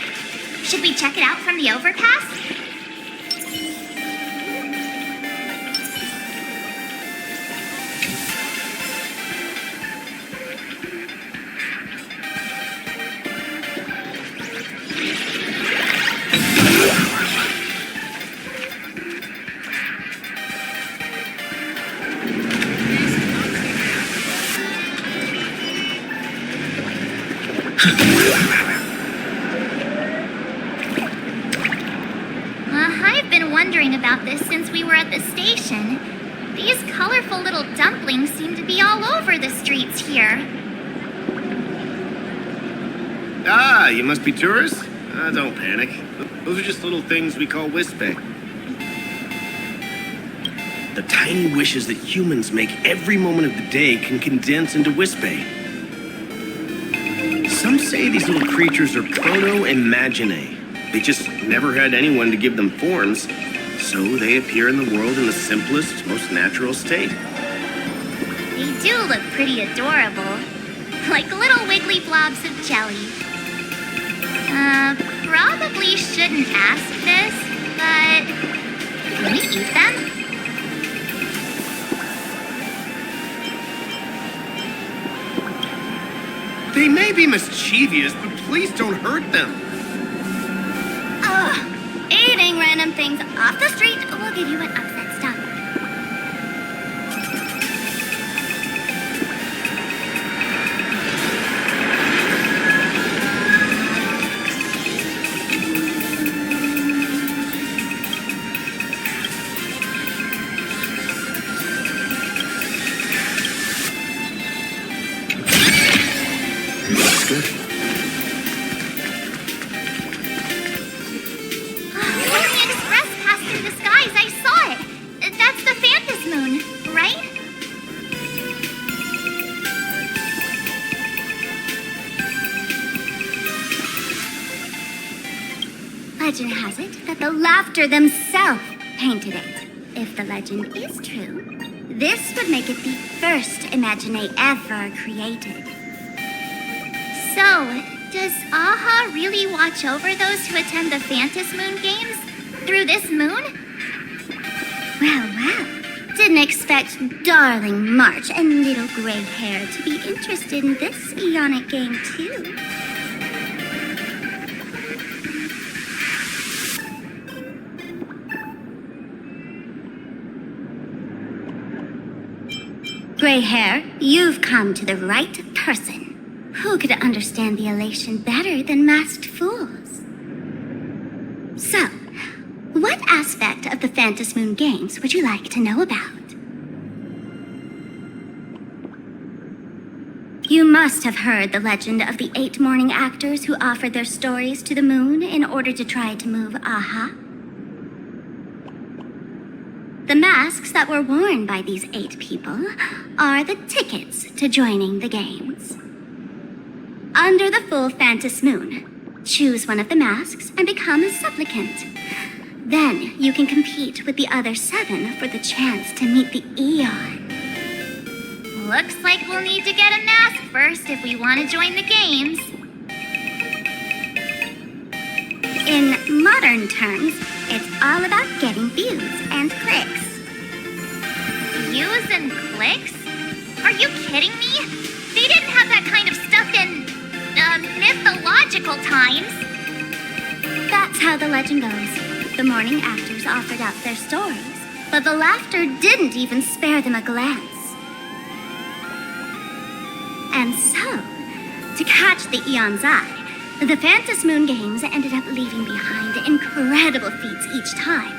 Should we check it out from the overpass? I've been wondering about this since we were at the station. These colorful little dumplings seem to be all over the streets here. Ah, you must be tourists? Don't panic. Those are just little things we call wispe. The tiny wishes that humans make every moment of the day can condense into wispe. Some say these little creatures are proto-imaginae. They just never had anyone to give them forms, so they appear in the world in the simplest, most natural state. They do look pretty adorable. Like little wiggly blobs of jelly. Probably shouldn't ask this, but can we eat them? They may be mischievous, but please don't hurt them. Ugh, eating random things off the street will give you an upset stomach. Legend has it that the Laughter themselves painted it. If the legend is true, this would make it the first Imagine ever created. So, does Aha really watch over those who attend the phantasmoon games through this moon? Well. Didn't expect darling March and little gray hair to be interested in this Eonic game too. Gray hair, you've come to the right person. Who could understand the elation better than masked fools? So, what aspect of the Phantasmoon games would you like to know about? You must have heard the legend of the 8 morning actors who offered their stories to the moon in order to try to move Aha. The masks that were worn by these 8 people are the tickets to joining the games. Under the full Phantasmoon, choose one of the masks and become a supplicant. Then you can compete with the other 7 for the chance to meet the Eon. Looks like we'll need to get a mask first if we want to join the games. In modern terms, it's all about getting views and clicks. Views and clicks? Are you kidding me? They didn't have that kind of stuff in, mythological times. That's how the legend goes. The morning actors offered up their stories, but the Laughter didn't even spare them a glance. And so, to catch the Eon's eye, the Phantasmoon games ended up leaving behind incredible feats each time.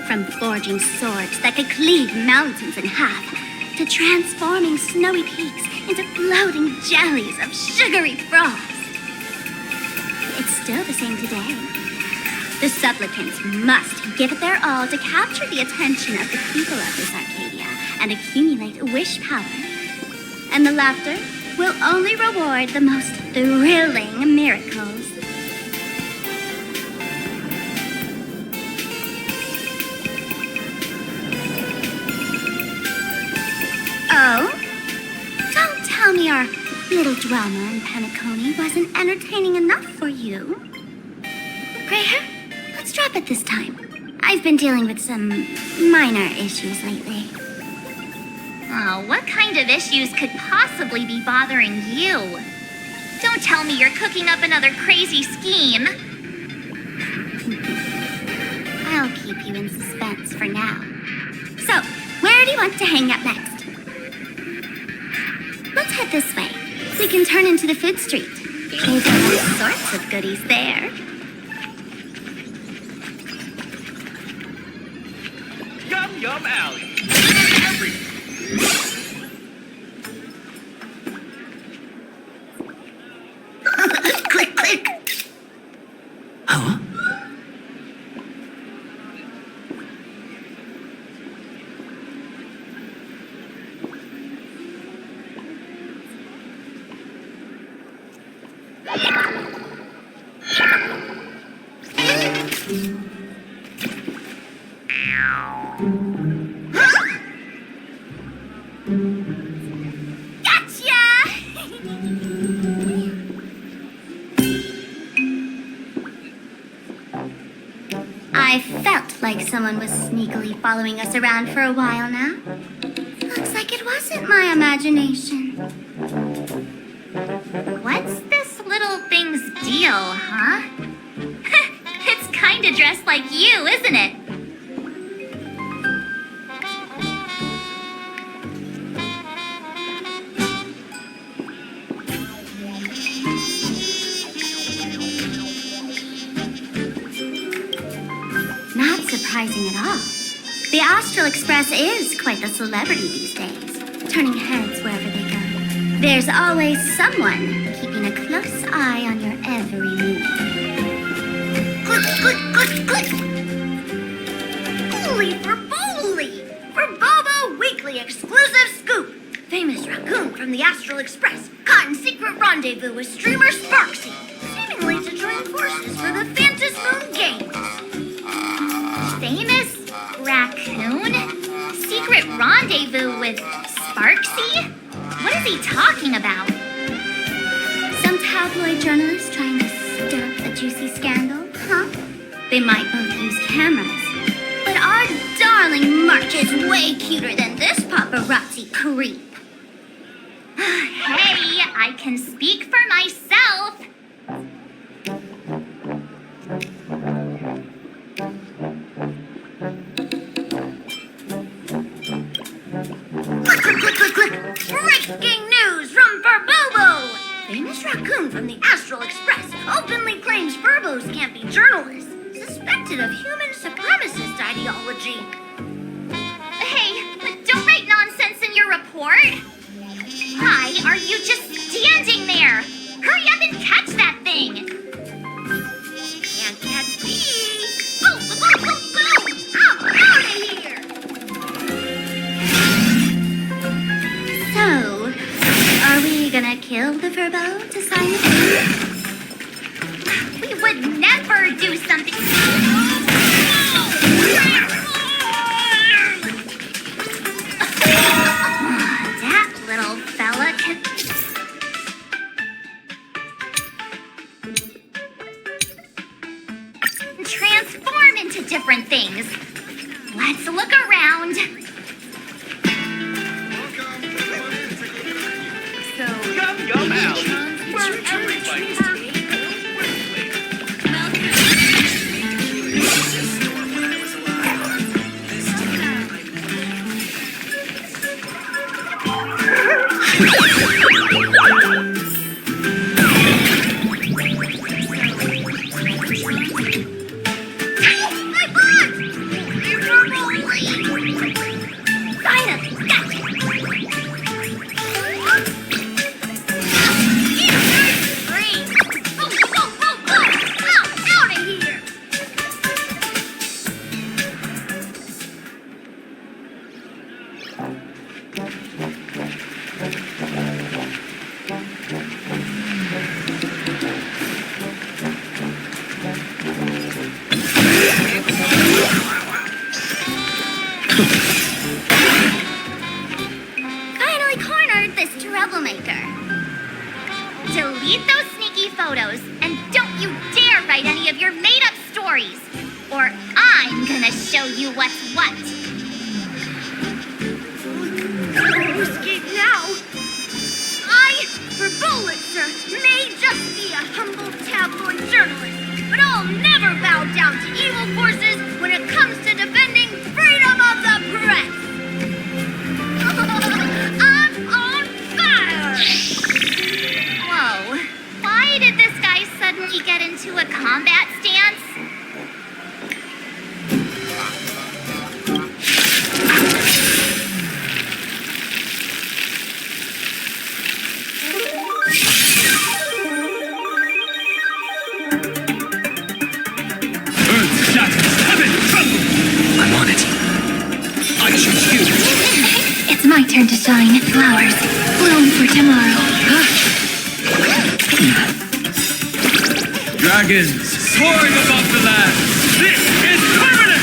From forging swords that could cleave mountains in half, to transforming snowy peaks into floating jellies of sugary frost. It's still the same today. The supplicants must give it their all to capture the attention of the people of this Arcadia and accumulate wish power. And the Laughter will only reward the most thrilling miracles. Oh? Don't tell me our little drama in Penacony wasn't entertaining enough for you. Gray hair, let's drop it this time. I've been dealing with some minor issues lately. Oh, what kind of issues could possibly be bothering you? Don't tell me you're cooking up another crazy scheme. I'll keep you in suspense for now. So, where do you want to hang out next? Let's head this way. We can turn into the food street. They've got all sorts of goodies there. Yum Yum Alley. Click, click. Huh? I felt like someone was sneakily following us around for a while now. Looks like it wasn't my imagination. What's this little thing's deal, huh? It's kinda dressed like you, isn't it? Not surprising at all. The Astral Express is quite the celebrity these days, turning heads wherever they go. There's always someone keeping a close eye on your every move. Click! Holy for Bowley! For Bobo Weekly exclusive scoop! Famous raccoon from the Astral Express caught in secret rendezvous with streamer Sparksy, seemingly to join forces for the Phantasmoon game. rendezvous with Sparksy? What is he talking about? Some tabloid journalist trying to stir up a juicy scandal, huh? They might both use cameras. But our darling March is way cuter than this paparazzi creep. Hey, I can speak for myself. Breaking news from Furbobo! Famous raccoon from the Astral Express openly claims Furbos can't be journalists, suspected of human supremacist ideology. Hey, don't write nonsense in your report. Why are you just standing there? Hurry up and catch that thing. Can't catch me! Boom, boom, boom, boom, boom! Out of here! So, are we gonna kill the Furbo to sign the thing? We would never do something. That little fella can transform into different things. Let's look around. Finally cornered this troublemaker. Delete those sneaky photos and don't you dare write any of your made-up stories, or I'm gonna show you what's what. Escape now! I, for Bullitzer, may just be a humble tabloid journalist, but I'll never bow down to evil forces when it comes to defending freedom of the press! I'm on fire! Whoa, why did this guy suddenly get into a combat stance? I'm on it. I choose you. It's my turn to shine. Flowers, bloom for tomorrow. Dragons soaring above the land. This is permanent!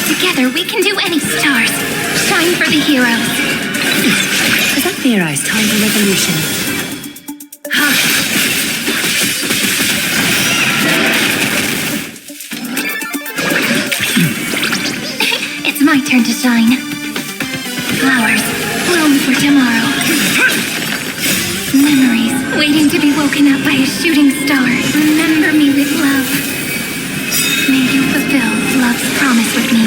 Together we can do any stars. Shine for the heroes. As I theorize time for revolution. It's my turn to shine. Flowers, bloom for tomorrow. Memories waiting to be woken up by a shooting star. Remember me with love. May you fulfill love's promise with me.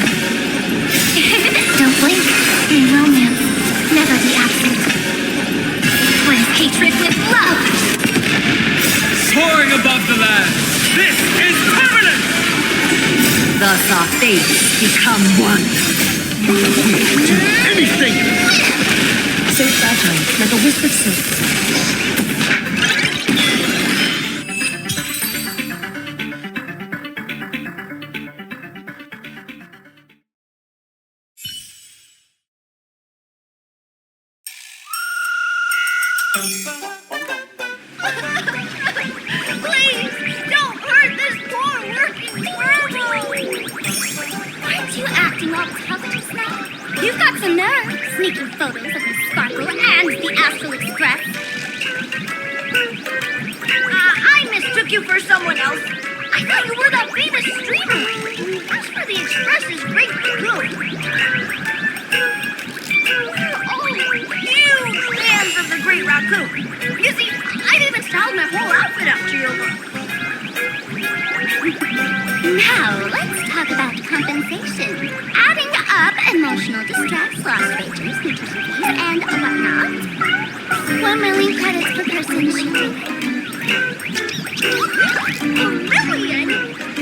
Don't blink. May romance never be absent. Replace hatred with love. Soaring above the land. This is permanent! Thus our fates become one. We can do anything! So fragile, like a wisp of silk. Please, don't hurt this poor working turbo! Aren't you acting all tough just now? You've got some nerve, sneaking photos of the Sparkle and the Astral Express. I mistook you for someone else. I thought you were that famous streamer. As for the Express's great raccoon, we're all huge fans of the Great Raccoon. You see, I've even styled my whole outfit after your look. Now, let's talk about compensation. Adding up emotional distress, lost wages, nutrition fees, and whatnot. 1 million credits per person should do it. 1 million?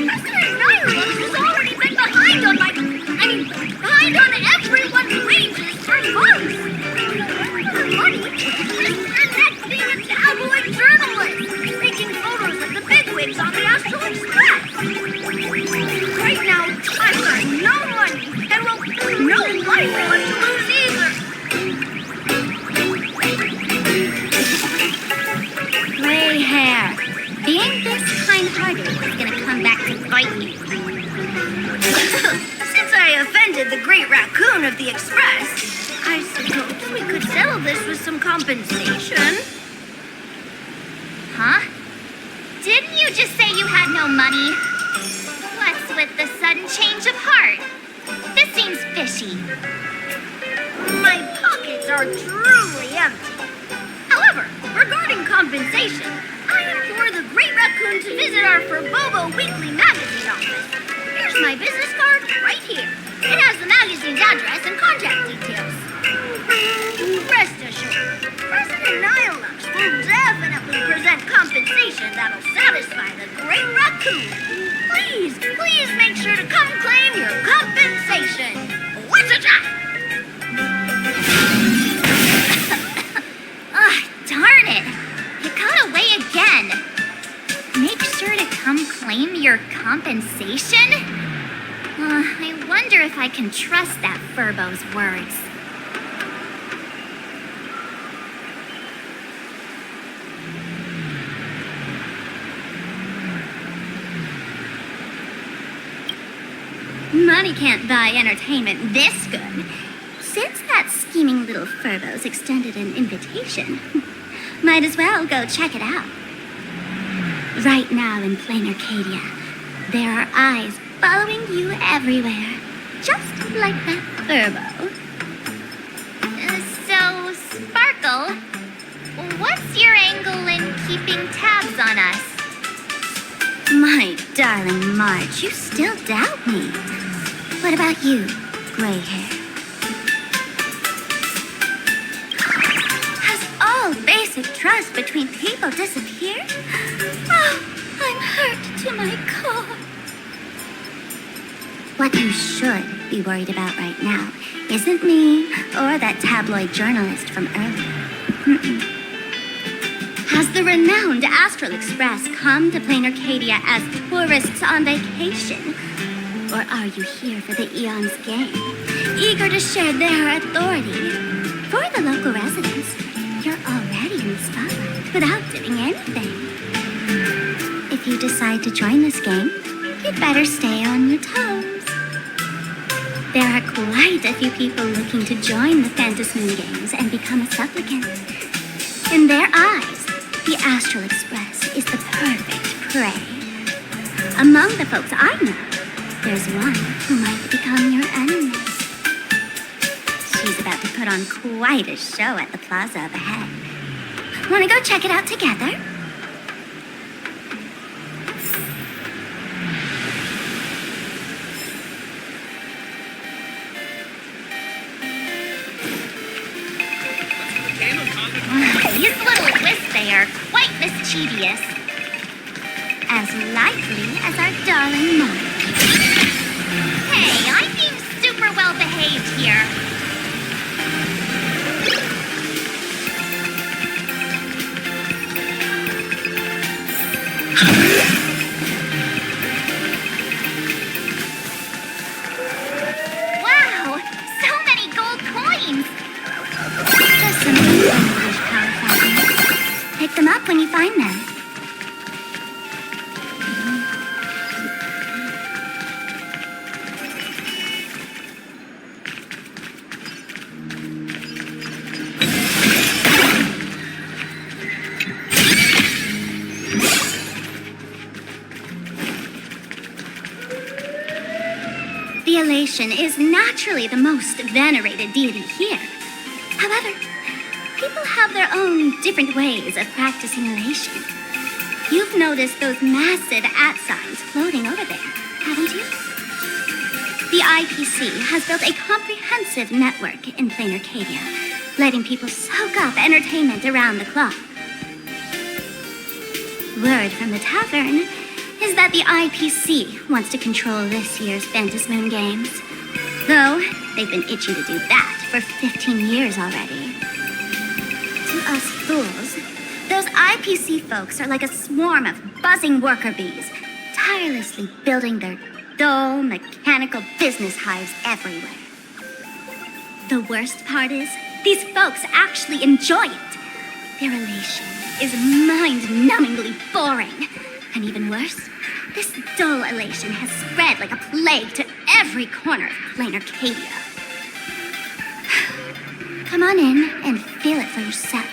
President Nyla has already been behind on behind on everyone's wages for months. For money? And that's being a tabloid journalist, taking photos of the bigwigs on the Astral Express. Right now, I've got no money, and no life left to lose either. Gray hair. Being this kind-hearted is gonna come back to bite me. Since I offended the Great Raccoon of the Express, I suppose we could settle this with some compensation. Huh? Didn't you just say you had no money? What's with the sudden change of heart? This seems fishy. My pockets are truly empty. However, regarding compensation, I implore the Great Raccoon to visit our Furbobo Weekly magazine office. Here's my business card right here. It has the magazine's address and contact details. Rest assured, President Nihilux will definitely present compensation that'll satisfy the Great Raccoon. Please make sure to come claim your compensation. Wichita! Darn it! You got away again! Make sure to come claim your compensation? I wonder if I can trust that Furbo's words. Money can't buy entertainment this good. Since that scheming little Furbo's extended an invitation, might as well go check it out. Right now in plain Arcadia, there are eyes following you everywhere, just like that Furbo. So, Sparkle, what's your angle in keeping tabs on us? My darling Marge, you still doubt me. What about you, gray hair? Has all basic trust between people disappeared? Oh, I'm hurt to my core. What you should be worried about right now isn't me or that tabloid journalist from earlier. Has the renowned Astral Express come to plain Arcadia as tourists on vacation? Or are you here for the Eon's game, eager to share their authority? For the local residents, you're already in the spotlight without doing anything. If you decide to join this game, you'd better stay on your toes. There are quite a few people looking to join the phantasmoon games and become a supplicant. In their eyes, the Astral Express is the perfect prey. Among the folks I know, there's one who might become your enemy. She's about to put on quite a show at the plaza up ahead. Want to go check it out together? These little wisps, they are quite mischievous. As lively as our darling Marge. Hey, I'm being super well behaved here. Wow, so many gold coins. Just some English power The elation is naturally the most venerated deity here. However, people have their own different ways of practicing elation. You've noticed those massive @signs floating over there, haven't you? The IPC has built a comprehensive network in plain Arcadia, letting people soak up entertainment around the clock. Word from the tavern is that the IPC wants to control this year's phantasmoon games. Though, they've been itching to do that for 15 years already. To us fools, those IPC folks are like a swarm of buzzing worker bees, tirelessly building their dull, mechanical business hives everywhere. The worst part is, these folks actually enjoy it. Their elation is mind-numbingly boring. And even worse, this dull elation has spread like a plague to every corner of plain Arcadia. Come on in and feel it for yourself.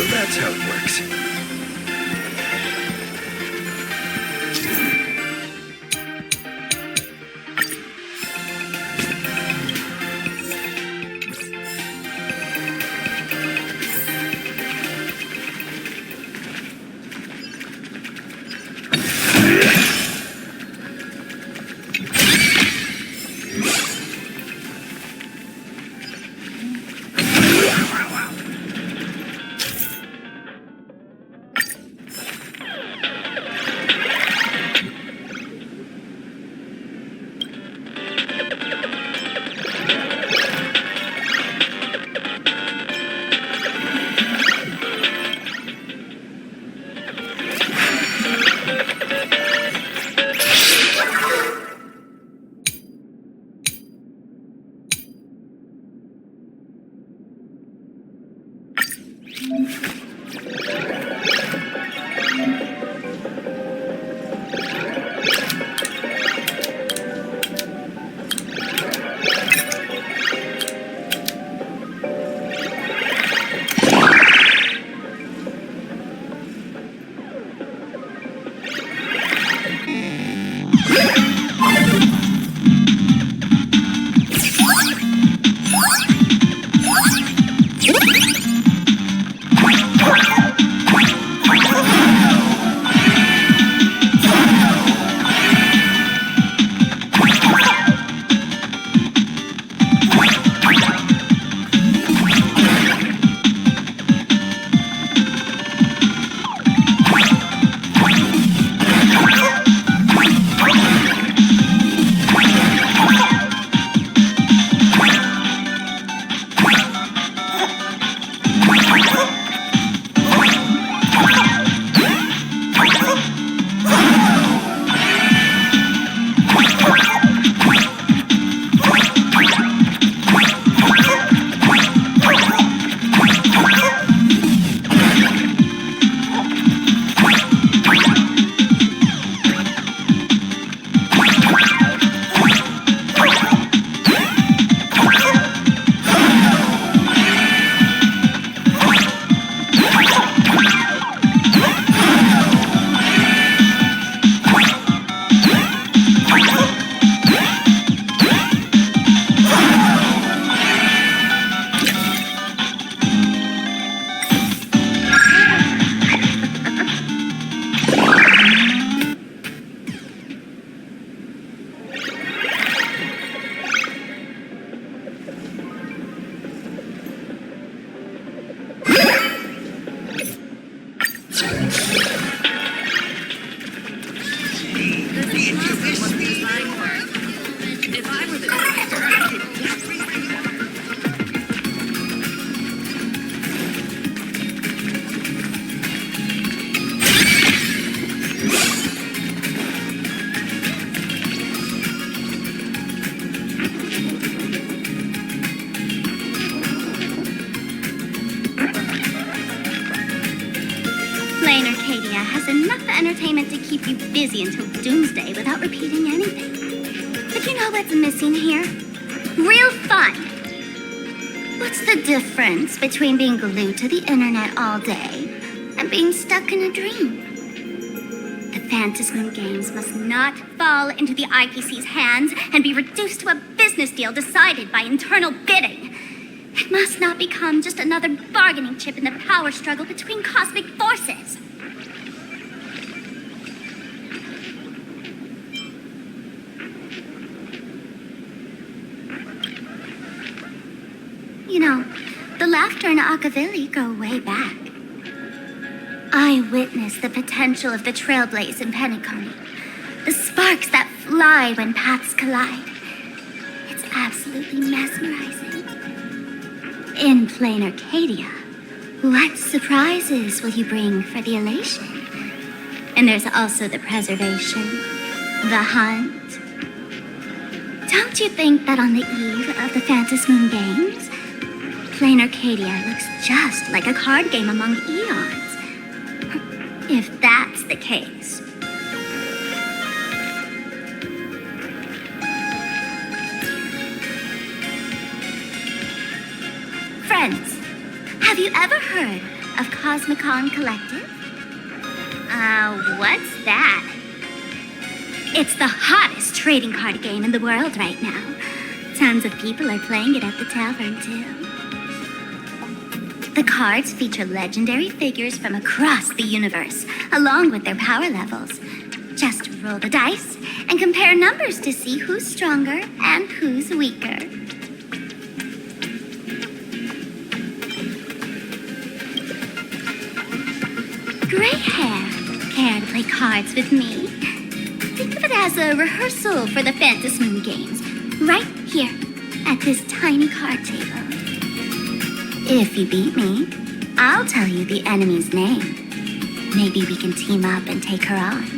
That's how it works. Plain Arcadia has enough entertainment to keep you busy until doomsday without repeating anything. But you know what's missing here? Real fun. What's the difference between being glued to the internet all day and being stuck in a dream? The phantasmoon games must not fall into the IPC's hands and be reduced to a business deal decided by internal bidding. It must not become just another bargaining chip in the power struggle between cosmic forces. You know, the laughter and Akavili go way back. I witnessed the potential of the trailblaze in Penacony. The sparks that fly when paths collide. It's absolutely mesmerizing. In plain Arcadia, what surprises will you bring for the elation? And there's also the preservation, the hunt. Don't you think that on the eve of the phantasmoon games, plain Arcadia looks just like a card game among eons? If that's the case. Friends, have you ever heard of Cosmicon Collective? What's that? It's the hottest trading card game in the world right now. Tons of people are playing it at the tavern, too. The cards feature legendary figures from across the universe, along with their power levels. Just roll the dice and compare numbers to see who's stronger and who's weaker. Gray hair, care to play cards with me? Think of it as a rehearsal for the phantasmoon games, right here at this tiny card table. If you beat me, I'll tell you the enemy's name. Maybe we can team up and take her on.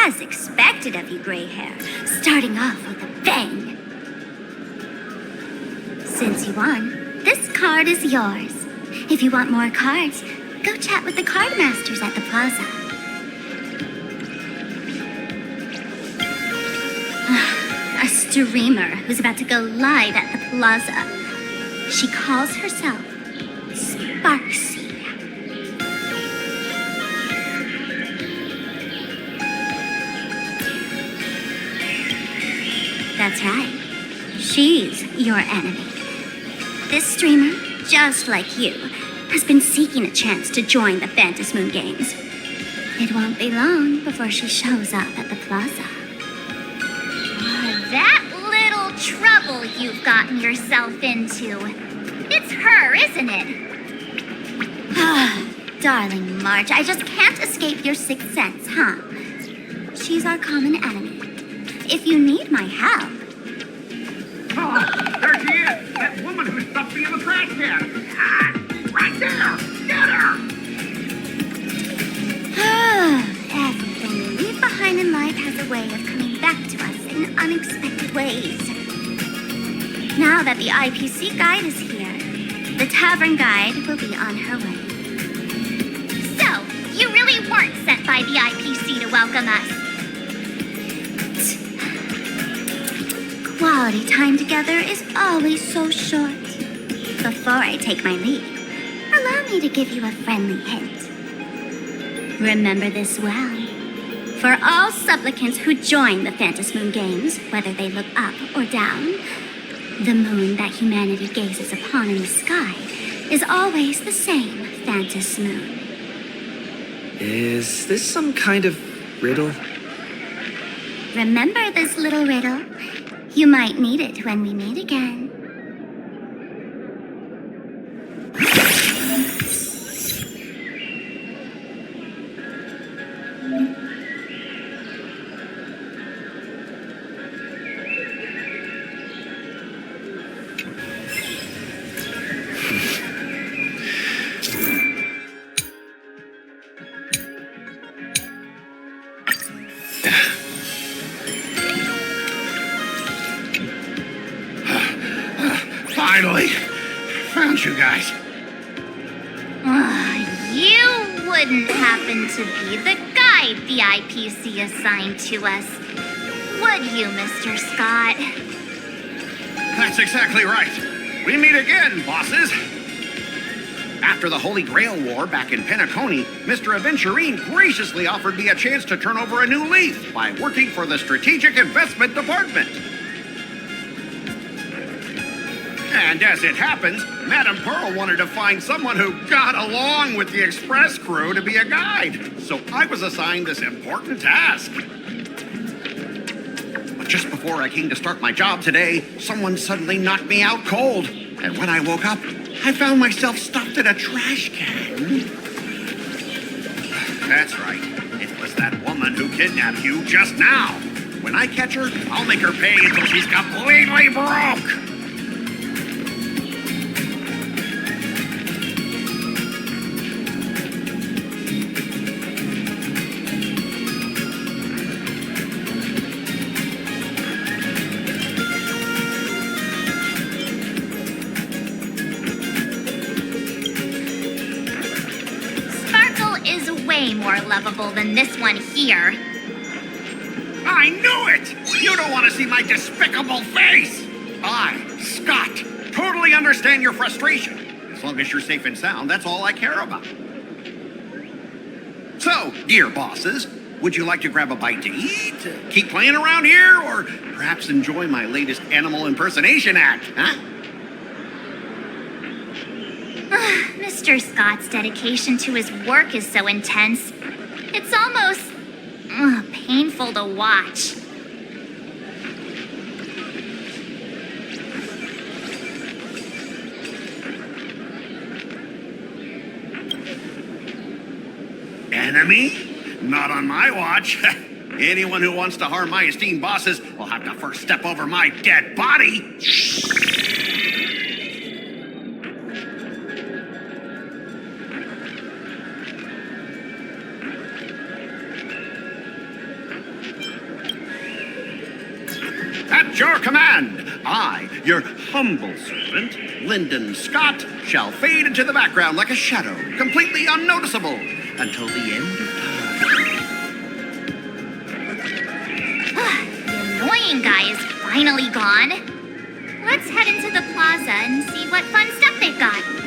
As expected of you, gray hair, starting off with a bang. Since you won, this card is yours. If you want more cards, go chat with the card masters at the plaza. A streamer who's about to go live at the plaza. She calls herself Sparksy. That's right. She's your enemy. This streamer, just like you, has been seeking a chance to join the Phantasmoon games. It won't be long before she shows up at the plaza. That little trouble you've gotten yourself into. It's her, isn't it? Darling March, I just can't escape your sixth sense, huh? She's our common enemy. If you need my help... Oh, there she is! That woman who stuffed me in the trash can! Ah, right there! Get her! Everything we leave behind in life has a way of coming back to us in unexpected ways. Now that the IPC guide is here, the tavern guide will be on her way. So, you really weren't sent by the IPC to welcome us. Quality time together is always so short. Before I take my leave, allow me to give you a friendly hint. Remember this well. For all supplicants who join the Phantasmoon games, whether they look up or down, the moon that humanity gazes upon in the sky is always the same phantasmoon. Is this some kind of riddle? Remember this little riddle? You might need it when we meet again. Finally! Found you guys. You wouldn't happen to be the guide the IPC assigned to us, would you, Mr. Scott? That's exactly right. We meet again, bosses. After the Holy Grail War back in Penacony, Mr. Aventurine graciously offered me a chance to turn over a new leaf by working for the Strategic Investment Department. And as it happens, Madame Pearl wanted to find someone who got along with the Express crew to be a guide. So I was assigned this important task. But just before I came to start my job today, someone suddenly knocked me out cold. And when I woke up, I found myself stuffed in a trash can. That's right. It was that woman who kidnapped you just now. When I catch her, I'll make her pay until she's completely broke. Way more lovable than this one here. I knew it! You don't want to see my despicable face! I, Scott, totally understand your frustration. As long as you're safe and sound, that's all I care about. So, dear bosses, would you like to grab a bite to eat, keep playing around here, or perhaps enjoy my latest animal impersonation act, huh? Mr. Scott's dedication to his work is so intense. It's almost painful to watch. Enemy? Not on my watch. Anyone who wants to harm my esteemed bosses will have to first step over my dead body. At your command, I, your humble servant, Lyndon Scott, shall fade into the background like a shadow, completely unnoticeable, until the end of time. The annoying guy is finally gone. Let's head into the plaza and see what fun stuff they've got.